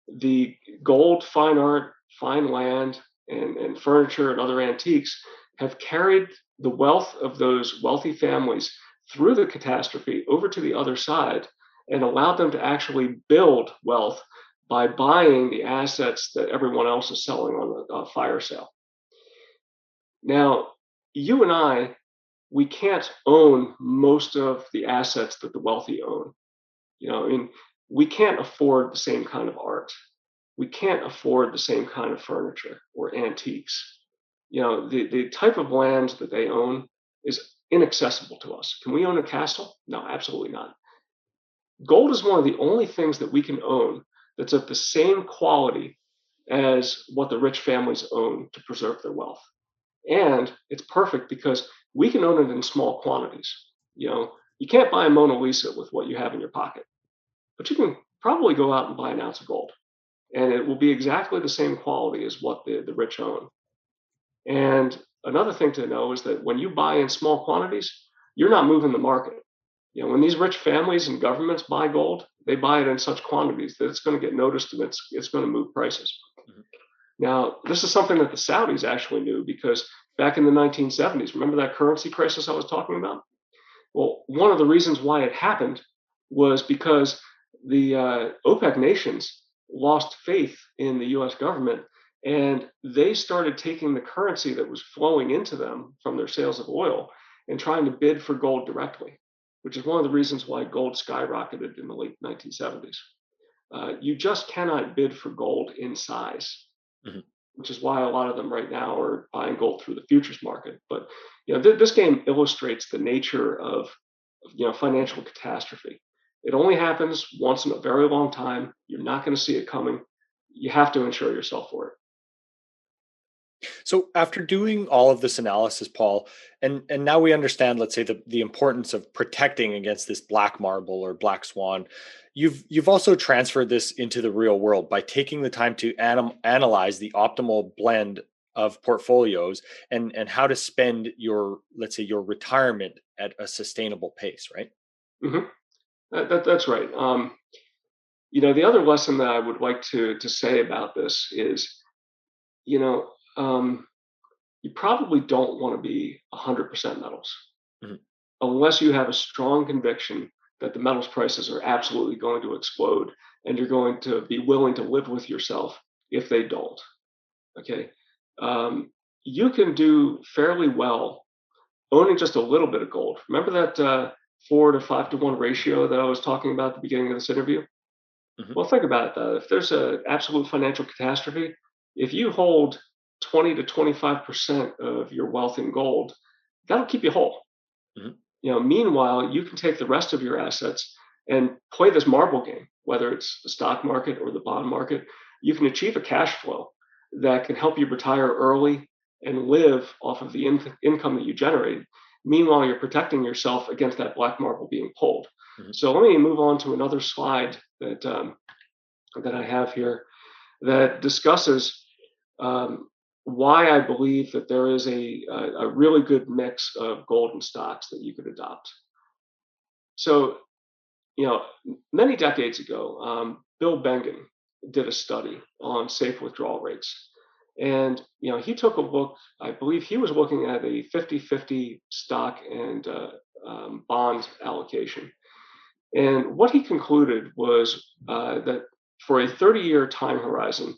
the gold, fine art, fine land, and furniture and other antiques have carried the wealth of those wealthy families through the catastrophe over to the other side and allowed them to actually build wealth by buying the assets that everyone else is selling on the fire sale. Now, you and I, we can't own most of the assets that the wealthy own. I mean, we can't afford the same kind of art. We can't afford the same kind of furniture or antiques. The type of land that they own is inaccessible to us. Can we own a castle? No, absolutely not. Gold is one of the only things that we can own that's of the same quality as what the rich families own to preserve their wealth. And it's perfect because we can own it in small quantities. You can't buy a Mona Lisa with what you have in your pocket, but you can probably go out and buy an ounce of gold, and it will be exactly the same quality as what the rich own. And another thing to know is that when you buy in small quantities, you're not moving the market. When these rich families and governments buy gold, they buy it in such quantities that it's going to get noticed and it's going to move prices. Mhm. Now, this is something that the Saudis actually knew because back in the 1970s, remember that currency crisis I was talking about? Well, one of the reasons why it happened was because the OPEC nations lost faith in the US government and they started taking the currency that was flowing into them from their sales of oil and trying to bid for gold directly, which is one of the reasons why gold skyrocketed in the late 1970s. You just cannot bid for gold in size, Mhm. which is why a lot of them right now are buying gold through the futures market. But this game illustrates the nature of financial catastrophe. It only happens once in a very long time. You're not going to see it coming. You have to insure yourself for it. So after doing all of this analysis, Paul, and now we understand, let's say, the importance of protecting against this black marble or black swan, you've also transferred this into the real world by taking the time to analyze the optimal blend of portfolios and how to spend your, let's say, your retirement at a sustainable pace, right? hmm that's right. The other lesson that I would like to say about this is, you know, um, you probably don't want to be 100% metals Mhm. unless you have a strong conviction that the metals prices are absolutely going to explode and you're going to be willing to live with yourself if they don't. Okay. Um, you can do fairly well owning just a little bit of gold. Remember that 4 to 5 to 1 ratio that I was talking about at the beginning of this interview? Mhm. Well, think about that. If there's an absolute financial catastrophe, if you hold 20 to 25% of your wealth in gold, that'll keep you whole. Mhm. Meanwhile, you can take the rest of your assets and play this marble game, whether it's the stock market or the bond market. You can achieve a cash flow that can help you retire early and live off of the income that you generate. Meanwhile, you're protecting yourself against that black marble being pulled. Mhm. So let me move on to another slide that I have here that discusses um, why I believe that there is a really good mix of gold and stocks that you could adopt. So, many decades ago, Bill Bengen did a study on safe withdrawal rates. And, he took a look, I believe he was looking at a 50-50 stock and bond allocation. And what he concluded was that for a 30-year time horizon,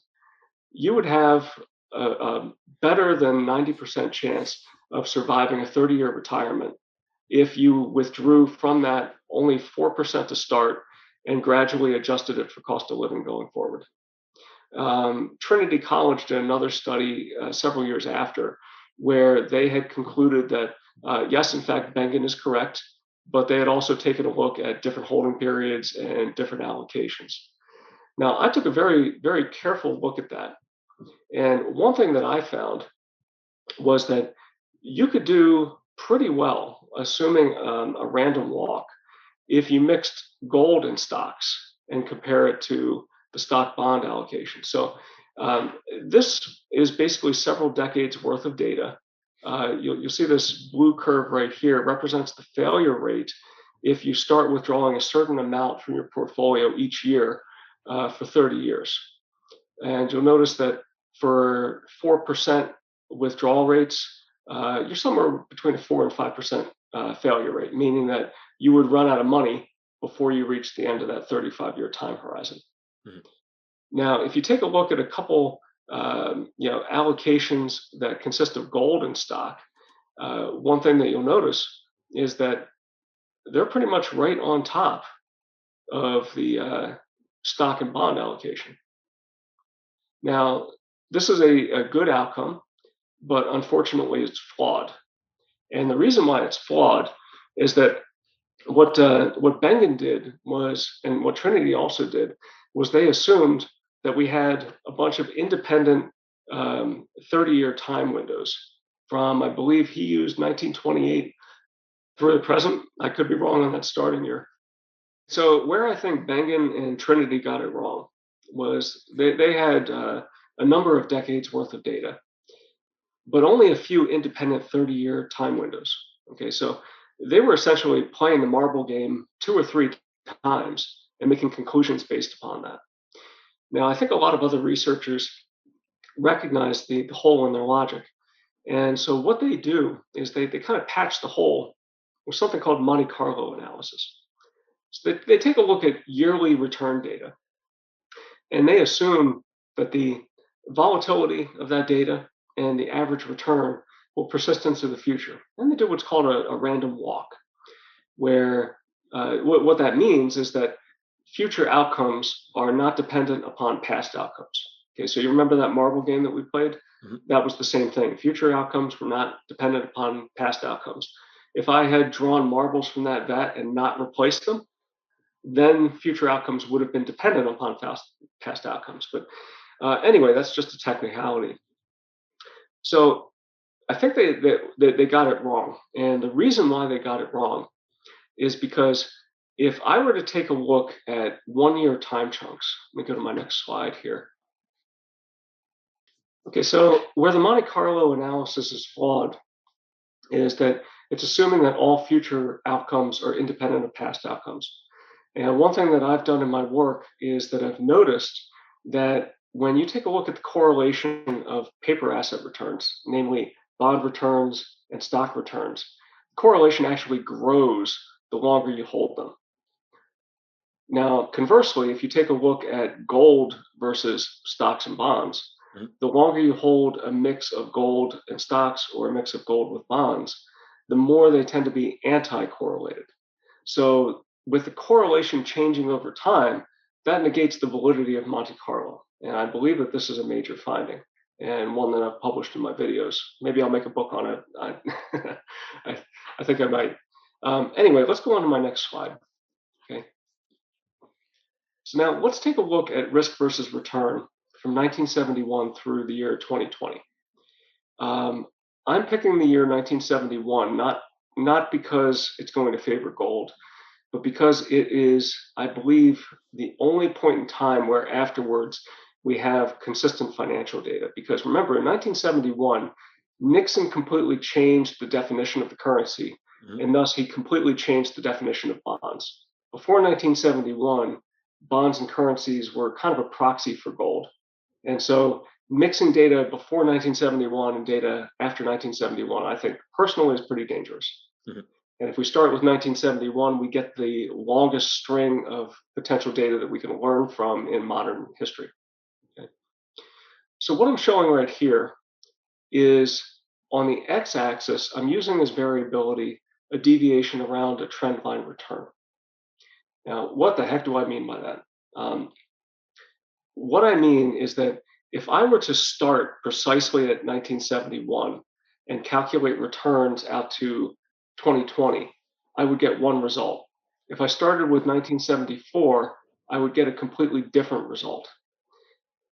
you would have a better than 90% chance of surviving a 30-year retirement if you withdrew from that only 4% to start and gradually adjusted it for cost of living going forward. Trinity College did another study several years after where they had concluded that, yes, in fact, Bengen is correct, but they had also taken a look at different holding periods and different allocations. Now, I took a very, very careful look at that. And one thing that I found was that you could do pretty well, assuming a random walk, if you mixed gold and stocks and compare it to the stock bond allocation. So this is basically several decades worth of data. You'll see this blue curve right here represents the failure rate if you start withdrawing a certain amount from your portfolio each year for 30 years. And you'll notice that for 4% withdrawal rates, you're somewhere between a 4 and 5% failure rate, meaning that you would run out of money before you reach the end of that 35-year time horizon. Mhm. Now, if you take a look at a couple, allocations that consist of gold and stock, one thing that you'll notice is that they're pretty much right on top of the stock and bond allocation. Now, this is a good outcome, but unfortunately, it's flawed. And the reason why it's flawed is that what Bengen did was, and what Trinity also did, was they assumed that we had a bunch of independent 30-year time windows from, I believe he used 1928 through the present. I could be wrong on that starting year. So where I think Bengen and Trinity got it wrong was they had a number of decades worth of data, but only a few independent 30-year time windows. Okay, so they were essentially playing the marble game 2 or 3 times and making conclusions based upon that. Now, I think a lot of other researchers recognize the hole in their logic. And so what they do is they kind of patch the hole with something called Monte Carlo analysis. So they take a look at yearly return data and they assume that the volatility of that data and the average return will persist into the future. And they do what's called a random walk, where what that means is that future outcomes are not dependent upon past outcomes. Okay, so you remember that marble game that we played? Mhm. That was the same thing. Future outcomes were not dependent upon past outcomes. If I had drawn marbles from that vat and not replaced them, then future outcomes would have been dependent upon past outcomes. But anyway, that's just a technicality. So I think they got it wrong. And the reason why they got it wrong is because if I were to take a look at 1 year time chunks, let me go to my next slide here. Okay, so where the Monte Carlo analysis is flawed is that it's assuming that all future outcomes are independent of past outcomes. And one thing that I've done in my work is that I've noticed that when you take a look at the correlation of paper asset returns, namely bond returns, and stock returns, correlation actually grows the longer you hold them. Now, conversely, if you take a look at gold versus stocks and bonds, the longer you hold a mix of gold and stocks or a mix of gold with bonds, the more they tend to be anti-correlated. So with the correlation changing over time, that negates the validity of Monte Carlo. And I believe that this is a major finding and one that I've published in my videos. Maybe I'll make a book on it. I think I might. Anyway, let's go on to my next slide. Okay. So now let's take a look at risk versus return from 1971 through the year 2020. I'm picking the year 1971, not because it's going to favor gold, but because it is, I believe, the only point in time where afterwards we have consistent financial data. Because remember, in 1971, Nixon completely changed the definition of the currency, and thus he completely changed the definition of bonds. Before 1971, bonds and currencies were kind of a proxy for gold. And so mixing data before 1971 and data after 1971, I think personally is pretty dangerous. And if we start with 1971, we get the longest string of potential data that we can learn from in modern history. Okay. So what I'm showing right here is on the x-axis, I'm using as variability a deviation around a trend line return. Now, what the heck do I mean by that? What I mean is that if I were to start precisely at 1971 and calculate returns out to 2020, I would get one result. If I started with 1974, I would get a completely different result.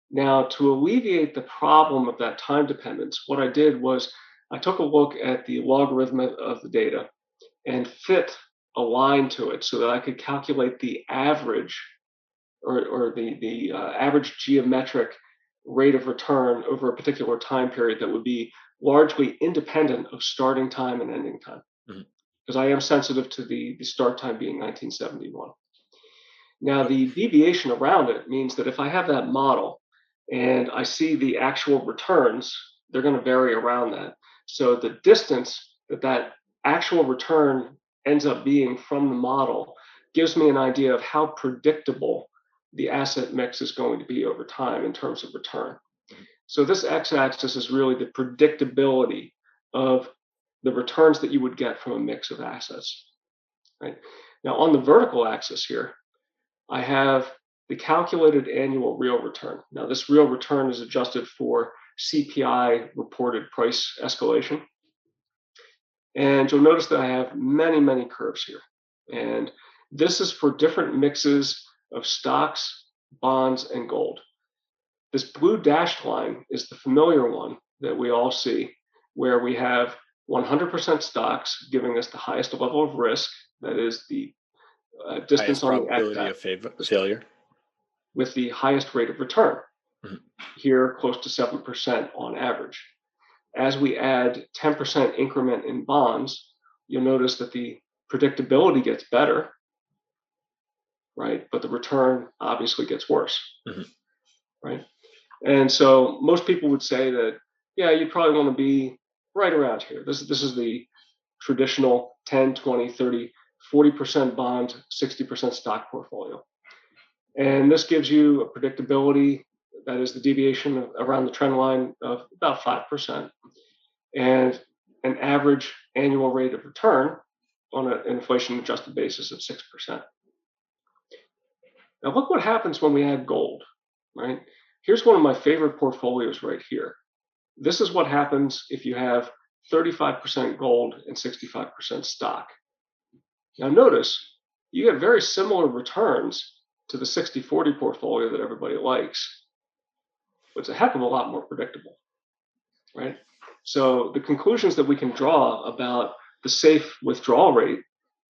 Now, to alleviate the problem of that time dependence, what I did was I took a look at the logarithm of the data and fit a line to it so that I could calculate the average or the average geometric rate of return over a particular time period that would be largely independent of starting time and ending time. Because I am sensitive to the start time being 1971. Now, the deviation around it means that if I have that model and I see the actual returns, they're going to vary around that. So the distance that actual return ends up being from the model gives me an idea of how predictable the asset mix is going to be over time in terms of return. So this x-axis is really the predictability of the returns that you would get from a mix of assets. Right? Now, on the vertical axis here, I have the calculated annual real return. Now, this real return is adjusted for CPI reported price escalation. And you'll notice that I have many, many curves here. And this is for different mixes of stocks, bonds, and gold. This blue dashed line is the familiar one that we all see, where we have 100% stocks giving us the highest level of risk, that is the distance on the probability of failure, with the highest rate of return, here close to 7% on average. As we add 10% increment in bonds, you'll notice that the predictability gets better, right? But the return obviously gets worse, right? And so most people would say that, yeah, you probably want to be right around here. This is the traditional 10, 20, 30, 40% bond, 60% stock portfolio. And this gives you a predictability, that is the deviation around the trend line of about 5%, and an average annual rate of return on an inflation-adjusted basis of 6%. Now look what happens when we add gold, right? Here's one of my favorite portfolios right here. This is what happens if you have 35% gold and 65% stock. Now notice, you get very similar returns to the 60-40 portfolio that everybody likes, but it's a heck of a lot more predictable, right? So the conclusions that we can draw about the safe withdrawal rate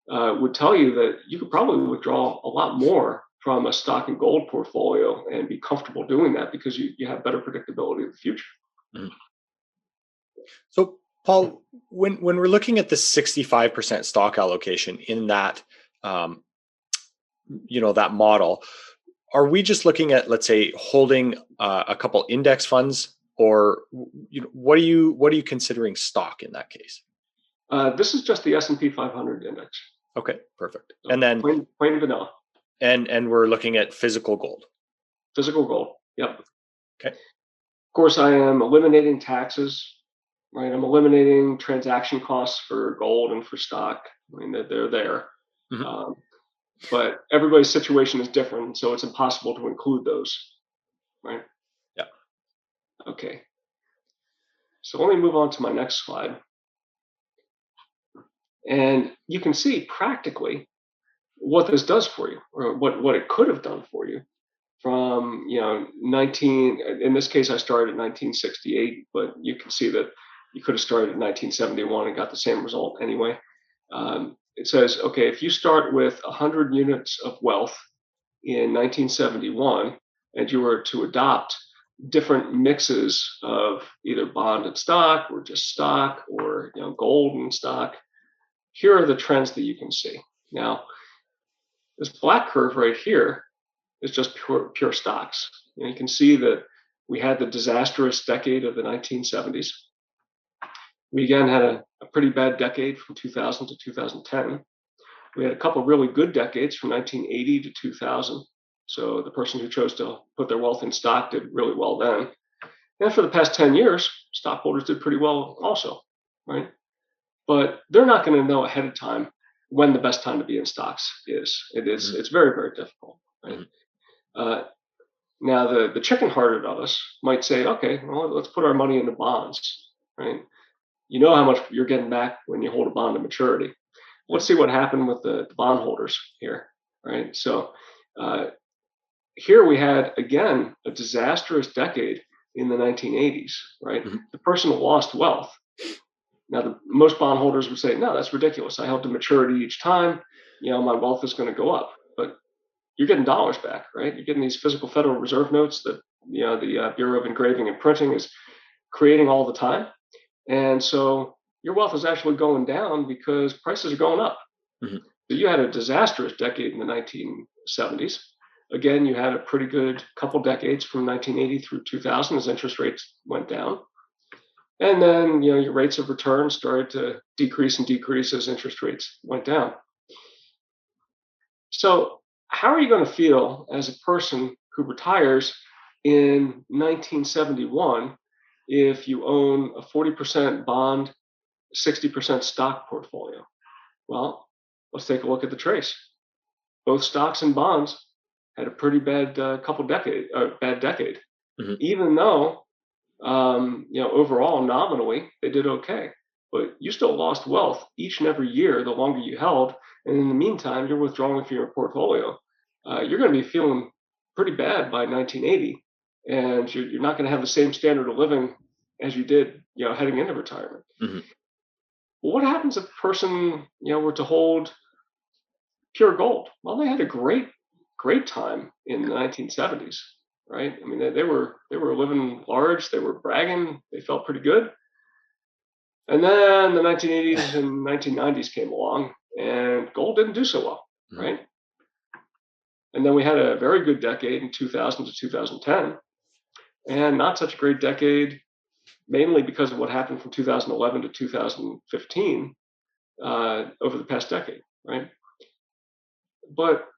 would tell you that you could probably withdraw a lot more from a stock and gold portfolio and be comfortable doing that because you have better predictability of the future. So, Paul, when we're looking at the 65% stock allocation in that, that model, are we just looking at, let's say, holding a couple index funds or what are you considering stock in that case? This is just the S&P 500 index. Okay, perfect. So And then plain vanilla. and we're looking at physical gold. Physical gold. Yep. Okay. Of course, I am eliminating taxes, right? I'm eliminating transaction costs for gold and for stock. I mean, they're there. Mhm. But everybody's situation is different, so it's impossible to include those, right? Yeah. Okay. So let me move on to my next slide. And you can see practically what this does for you, or what it could have done for you from 19, in this case I started in 1968, but you can see that you could have started in 1971 and got the same result anyway. It says, okay, if you start with 100 units of wealth in 1971 and you were to adopt different mixes of either bond and stock or just stock or gold and stock, here are the trends that you can see. Now, this black curve right here is just pure stocks. You can see that we had the disastrous decade of the 1970s. We again had a pretty bad decade from 2000 to 2010. We had a couple really good decades from 1980 to 2000. So the person who chose to put their wealth in stock did really well then. And for the past 10 years, stockholders did pretty well also, right? But they're not going to know ahead of time when the best time to be in stocks is. It's very, very difficult, right? Now, the chicken-hearted of us might say, okay, well, let's put our money into bonds, right? You know how much you're getting back when you hold a bond to maturity. Let's see what happened with the bondholders here, right? So here we had, again, a disastrous decade in the 1980s, right? The person lost wealth. Now, most bondholders would say, no, that's ridiculous. I held to maturity each time. My wealth is going to go up. But you're getting dollars back, right? You're getting these physical Federal Reserve notes that the Bureau of Engraving and Printing is creating all the time. And so your wealth is actually going down because prices are going up. So you had a disastrous decade in the 1970s. Again, you had a pretty good couple decades from 1980 through 2000 as interest rates went down. And then, your rates of return started to decrease and decrease as interest rates went down. So how are you going to feel as a person who retires in 1971 if you own a 40% bond, 60% stock portfolio? Well, let's take a look at the trace. Both stocks and bonds had a pretty bad bad decade, even though overall nominally they did okay, but you still lost wealth each and every year the longer you held, and in the meantime you're withdrawing from your portfolio. You're going to be feeling pretty bad by 1980, and you're not going to have the same standard of living as you did heading into retirement. Well, what happens if a person were to hold pure gold? Well, they had a great time in the 1970s, right? I mean, they were living large, they were bragging, they felt pretty good. And then the 1980s and 1990s came along, and gold didn't do so well, right? And then we had a very good decade in 2000 to 2010, and not such a great decade, mainly because of what happened from 2011 to 2015 over the past decade, right? But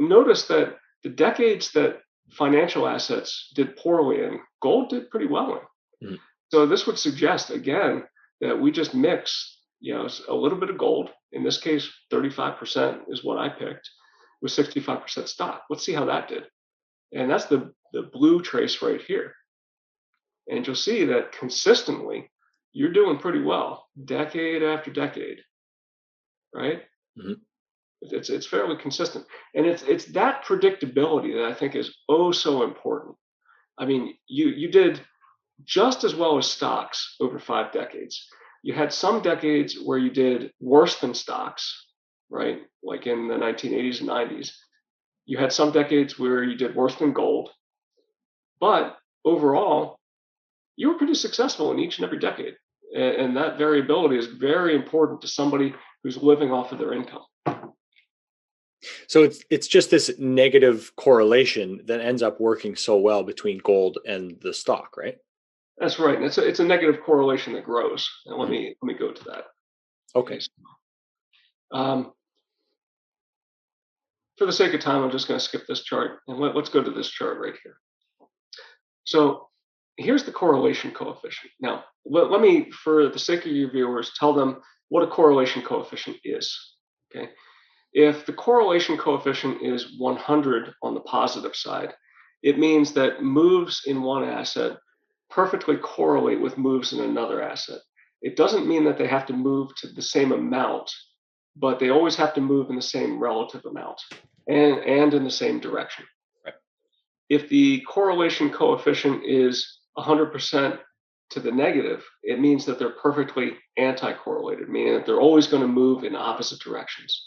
notice that the decades that financial assets did poorly in, gold did pretty well in. So this would suggest, again, that we just mix, a little bit of gold. In this case, 35% is what I picked, with 65% stock. Let's see how that did. And that's the blue trace right here. And you'll see that consistently, you're doing pretty well, decade after decade, right? It's fairly consistent, and it's that predictability that I think is so important. I mean, you did just as well as stocks over 5 decades. You had some decades where you did worse than stocks, right? Like in the 1980s and 90s. You had some decades where you did worse than gold, but overall, you were pretty successful in each and every decade. And that variability is very important to somebody who's living off of their income. So it's just this negative correlation that ends up working so well between gold and the stock, right? That's right. And it's a negative correlation that grows. And let Mhm. me go to that. Okay. Okay. Um, for the sake of time, I'm just going to skip this chart and let's go to this chart right here. So here's the correlation coefficient. Now, let me, for the sake of your viewers, tell them what a correlation coefficient is. Okay. If the correlation coefficient is 100 on the positive side, it means that moves in one asset perfectly correlate with moves in another asset. It doesn't mean that they have to move to the same amount, but they always have to move in the same relative amount and in the same direction. Right. If the correlation coefficient is 100% to the negative, it means that they're perfectly anti-correlated, meaning that they're always going to move in opposite directions.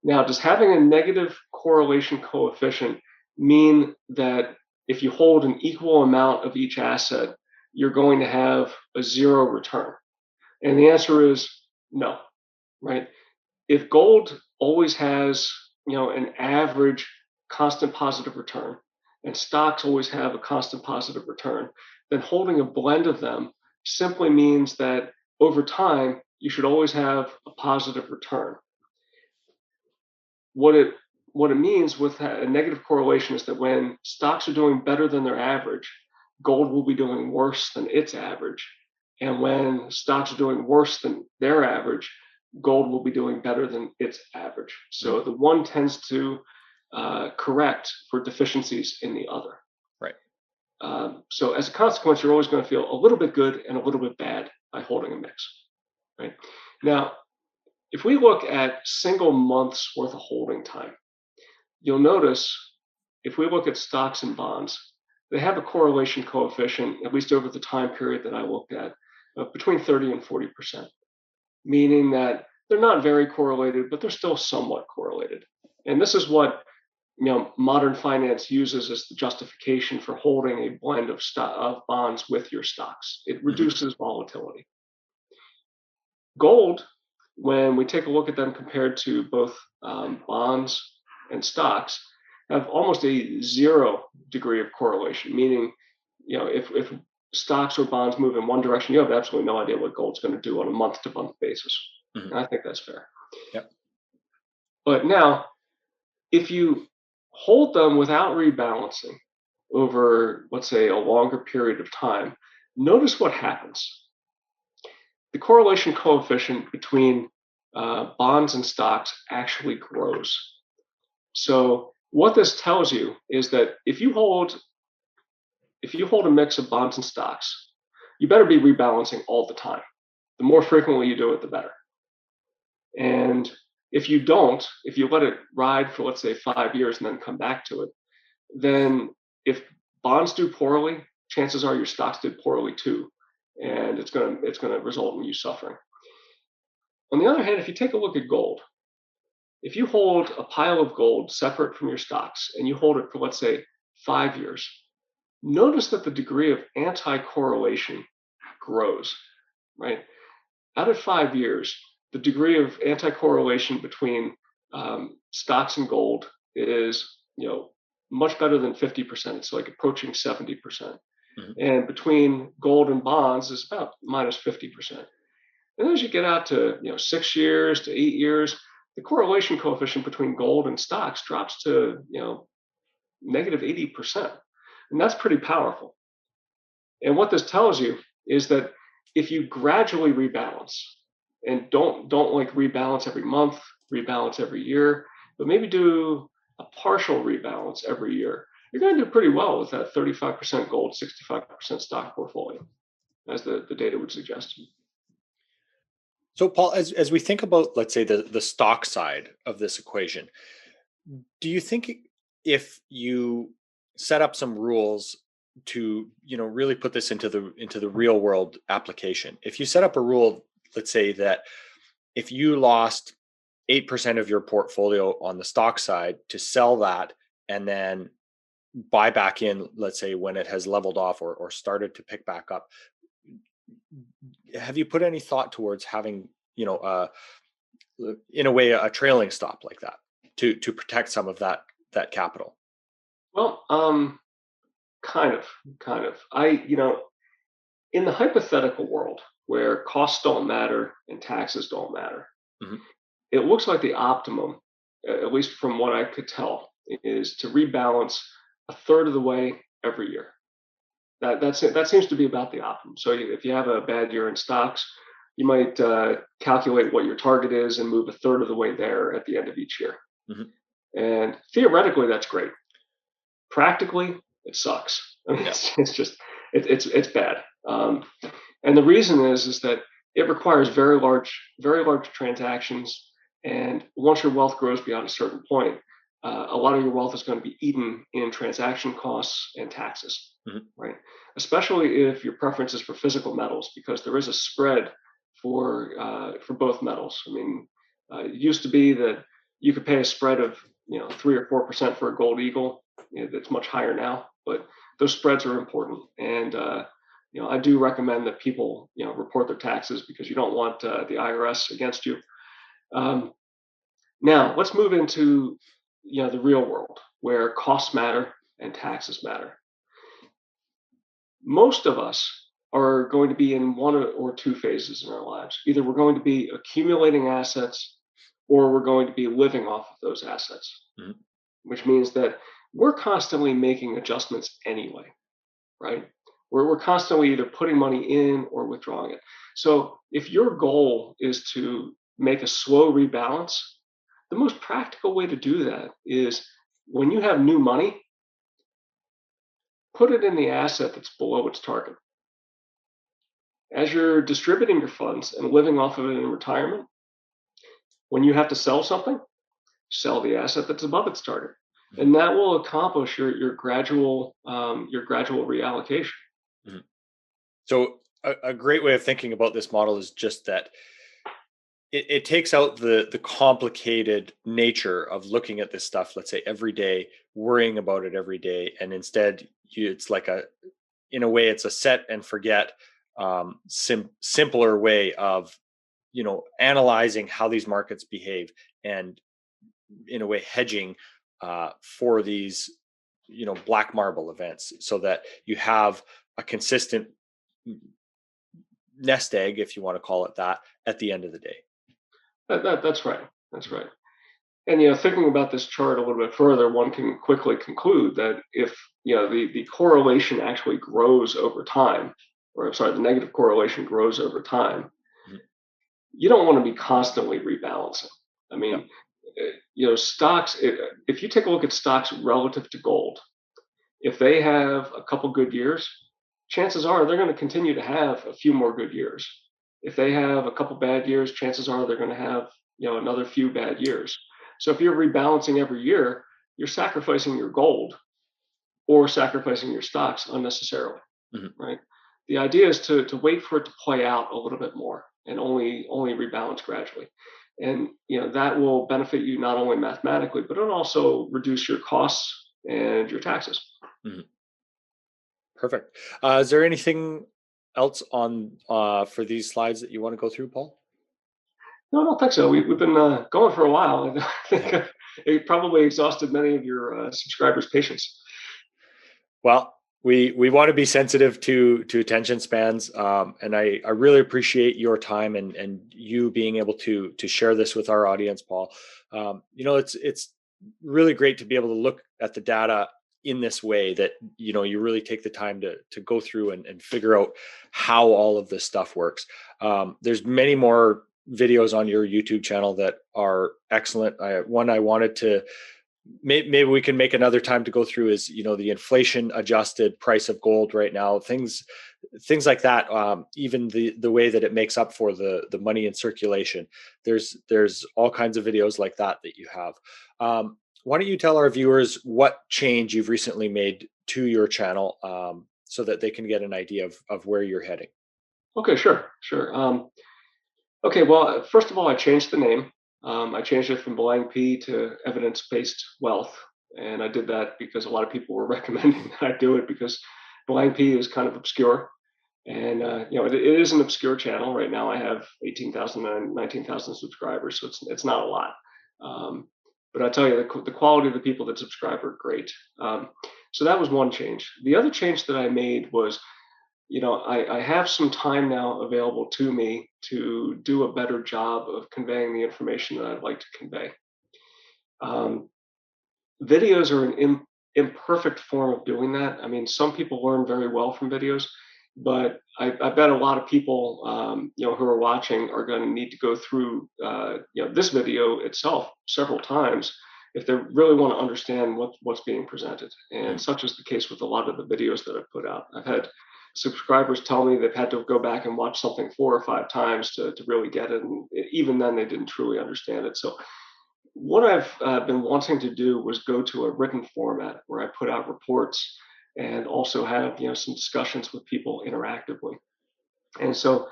Now, does having a negative correlation coefficient mean that if you hold an equal amount of each asset, you're going to have a zero return? And the answer is no, right? If gold always has, an average constant positive return, and stocks always have a constant positive return, then holding a blend of them simply means that over time, you should always have a positive return. What it what it means with a negative correlation is that when stocks are doing better than their average, gold will be doing worse than its average. And when stocks are doing worse than their average, gold will be doing better than its average. So the one tends to correct for deficiencies in the other. Right. So as a consequence, you're always going to feel a little bit good and a little bit bad by holding a mix. Right. Now, if we look at single months worth of holding time, you'll notice if we look at stocks and bonds, they have a correlation coefficient, at least over the time period that I looked at, of between 30 and 40%, meaning that they're not very correlated, but they're still somewhat correlated. And this is what modern finance uses as the justification for holding a blend of bonds with your stocks. It reduces volatility. Gold, when we take a look at them compared to both bonds and stocks, have almost a 0 degree of correlation, meaning, if stocks or bonds move in one direction, you have absolutely no idea what gold's going to do on a month to month basis. And I think that's fair. Yep. But now, if you hold them without rebalancing over, let's say, a longer period of time, notice what happens. The correlation coefficient between bonds and stocks actually grows. So what this tells you is that if you hold a mix of bonds and stocks, you better be rebalancing all the time. The more frequently you do it, the better. And if you don't, if you let it ride for, let's say, 5 years and then come back to it, then if bonds do poorly, chances are your stocks did poorly too, and it's going to result in you suffering. On the other hand, if you take a look at gold, if you hold a pile of gold separate from your stocks and you hold it for, let's say, 5 years, notice that the degree of anti-correlation grows, right? Out of 5 years, the degree of anti-correlation between stocks and gold is, much better than 50%. It's like approaching 70%. And between gold and bonds is about minus 50%. And as you get out to 6 years to 8 years, the correlation coefficient between gold and stocks drops to negative 80%, and that's pretty powerful. And what this tells you is that if you gradually rebalance, and don't like rebalance every month, rebalance every year, but maybe do a partial rebalance every year, you're going to do pretty well with that 35% gold, 65% stock portfolio, as the data would suggest. So, Paul, as we think about, let's say, the stock side of this equation, do you think if you set up some rules to really put this into the real world application, if you set up a rule, let's say that if you lost 8% of your portfolio on the stock side, to sell that and then buy back in, let's say when it has leveled off or started to pick back up, have you put any thought towards having in a way a trailing stop like that to protect some of that capital? Well, kind of. In the hypothetical world where costs don't matter and taxes don't matter, Mhm. it looks like the optimum, at least from what I could tell, is to rebalance a third of the way every year. That seems to be about the optimum. So if you have a bad year in stocks, you might calculate what your target is and move a third of the way there at the end of each year. Mhm. And theoretically, that's great. Practically, it sucks. I mean, Yeah. it's just it's bad. And the reason is that it requires very large transactions. And once your wealth grows beyond a certain point, a lot of your wealth is going to be eaten in transaction costs and taxes, Mhm. right? Especially if your preference is for physical metals, because there is a spread for both metals. I mean, it used to be that you could pay a spread of 3 or 4% for a gold eagle. It's much higher now, but those spreads are important. And I do recommend that people report their taxes because you don't want the IRS against you. Um, Now let's move into the real world where costs matter and taxes matter. Most of us are going to be in one or two phases in our lives. Either we're going to be accumulating assets or we're going to be living off of those assets, Mhm. which means that we're constantly making adjustments anyway, right? We're constantly either putting money in or withdrawing it. So if your goal is to make a slow rebalance, the most practical way to do that is when you have new money, put it in the asset that's below its target. As you're distributing your funds and living off of it in retirement, when you have to sell something, sell the asset that's above its target, Mhm. and that will accomplish your gradual reallocation. Mhm. So a great way of thinking about this model is just that it takes out the complicated nature of looking at this stuff, let's say every day, worrying about it every day, and instead it's like in a way it's a set and forget, simpler way of analyzing how these markets behave, and in a way hedging for these black marble events, so that you have a consistent nest egg, if you want to call it that, at the end of the day. That's right. That's right. And thinking about this chart a little bit further, one can quickly conclude that if the correlation actually grows over time, or I'm sorry, the negative correlation grows over time, Mhm. you don't want to be constantly rebalancing. I Yeah. mean, stocks. If you take a look at stocks relative to gold, if they have a couple good years, chances are they're going to continue to have a few more good years. If they have a couple bad years, chances are they're going to have another few bad years. So if you're rebalancing every year, you're sacrificing your gold or sacrificing your stocks unnecessarily, Mhm. right? The idea is to wait for it to play out a little bit more and only rebalance gradually. And that will benefit you not only mathematically, but it'll also reduce your costs and your taxes. Mhm. Perfect. Is there anything else on for these slides that you want to go through, Paul? No, I don't think so. We've been going for a while. I Yeah. think it probably exhausted many of your subscribers' patience. Well, we want to be sensitive to attention spans, and I really appreciate your time and you being able to share this with our audience, Paul. It's really great to be able to look at the data in this way, that you really take the time to go through and figure out how all of this stuff works. There's many more videos on your YouTube channel that are excellent. One I wanted to maybe we can make another time to go through is the inflation adjusted price of gold right now, things like that. Even the way that it makes up for the money in circulation. There's all kinds of videos like that you have. Why don't you tell our viewers what change you've recently made to your channel, so that they can get an idea of where you're heading? Okay, sure, sure. Okay, well, first of all, I changed the name. I changed it from Belang P to Evidence-Based Wealth, and I did that because a lot of people were recommending that I do it because Belang P is kind of obscure, and it is an obscure channel. Right now, I have 18,000 and 19,000 subscribers, so it's not a lot. Um, but I tell you, the quality of the people that subscribe are great. So that was one change. The other change that I made was I have some time now available to me to do a better job of conveying the information that I'd like to convey. Um, Videos are an imperfect form of doing that. I mean, some people learn very well from videos, but I bet a lot of people, who are watching are going to need to go through, this video itself several times if they really want to understand what's being presented. And Mm. such is the case with a lot of the videos that I've put out. I've had subscribers tell me they've had to go back and watch something 4 or 5 times to really get it, and even then they didn't truly understand it. So what I've been wanting to do was go to a written format where I put out reports and also have some discussions with people interactively. And so,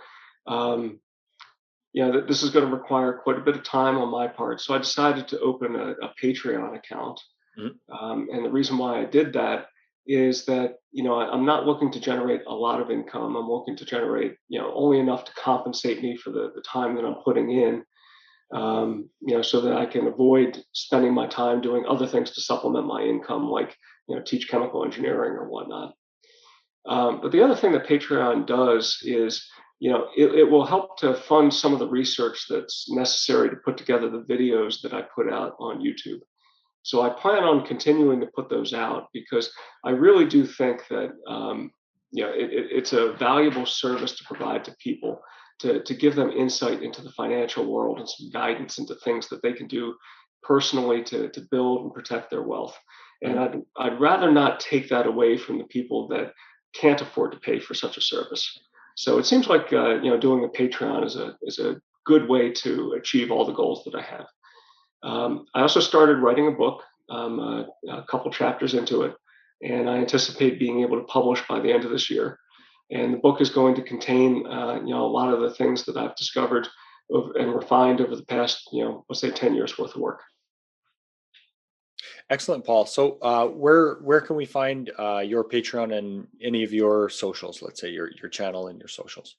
um, this is going to require quite a bit of time on my part. So I decided to open a Patreon account. Mhm. And the reason why I did that is that I'm not looking to generate a lot of income. I'm looking to generate only enough to compensate me for the time that I'm putting in, so that I can avoid spending my time doing other things to supplement my income, like teach chemical engineering or whatnot. But the other thing that Patreon does is, it will help to fund some of the research that's necessary to put together the videos that I put out on YouTube. So I plan on continuing to put those out because I really do think that it's a valuable service to provide to people to give them insight into the financial world and some guidance into things that they can do personally to build and protect their wealth. And Mhm. I'd rather not take that away from the people that can't afford to pay for such a service. So it seems like doing a Patreon is a good way to achieve all the goals that I have. I also started writing a book, a couple chapters into it, and I anticipate being able to publish by the end of this year. And the book is going to contain, a lot of the things that I've discovered and refined over the past, let's say 10 years worth of work. Excellent, Paul. So, where can we find your Patreon and any of your socials? Let's say your channel and your socials.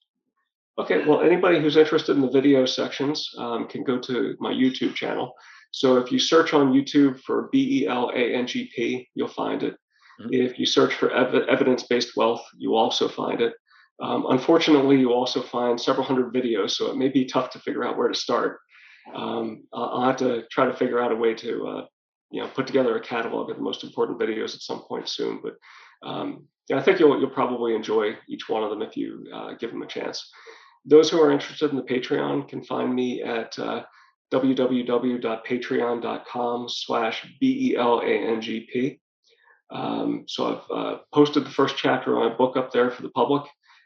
Okay, well, anybody who's interested in the video sections can go to my YouTube channel. So if you search on YouTube for BELANGP, you'll find it. Mhm. If you search for evidence-based wealth, you also find it. Unfortunately, you also find several hundred videos, so it may be tough to figure out where to start. I'll have to try to figure out a way to, put together a catalog of the most important videos at some point soon. But I think you'll probably enjoy each one of them if you give them a chance. Those who are interested in the Patreon can find me at www.patreon.com/BELANGP. So I've posted the first chapter of my book up there for the public,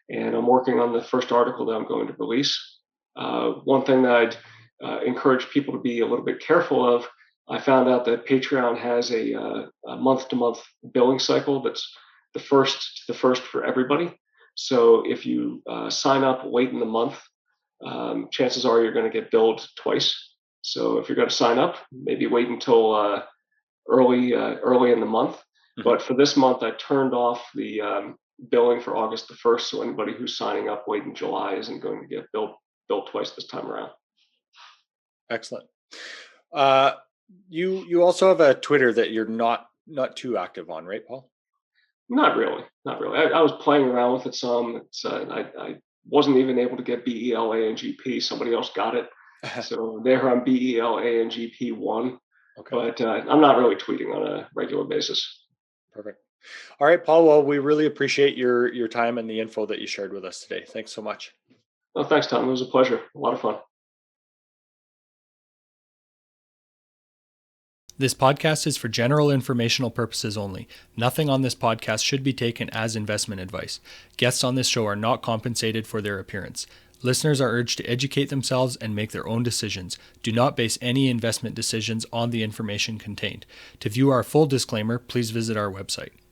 and I'm working on the first article that I'm going to release. One thing that I'd encourage people to be a little bit careful of, I found out that Patreon has a month-to-month billing cycle that's the first for everybody. So if you sign up late in the month, chances are you're going to get billed twice. So if you're going to sign up, maybe wait until early in the month. Mhm. But for this month, I turned off the billing for August the 1st. So anybody who's signing up late in July isn't going to get billed twice this time around. Excellent. Uh, you also have a Twitter that you're not too active on, right, Paul? Not really, not really. I was playing around with it some. I wasn't even able to get BELANGP. Somebody else got it. So there I'm BELANGP1. Okay, But I'm not really tweeting on a regular basis. perfect. All right, Paul. Well, we really appreciate your time and the info that you shared with us today. Thanks so much. Well, thanks, Tom. It was a pleasure. A lot of fun. This podcast is for general informational purposes only. Nothing on this podcast should be taken as investment advice. Guests on this show are not compensated for their appearance. Listeners are urged to educate themselves and make their own decisions. Do not base any investment decisions on the information contained. To view our full disclaimer, please visit our website.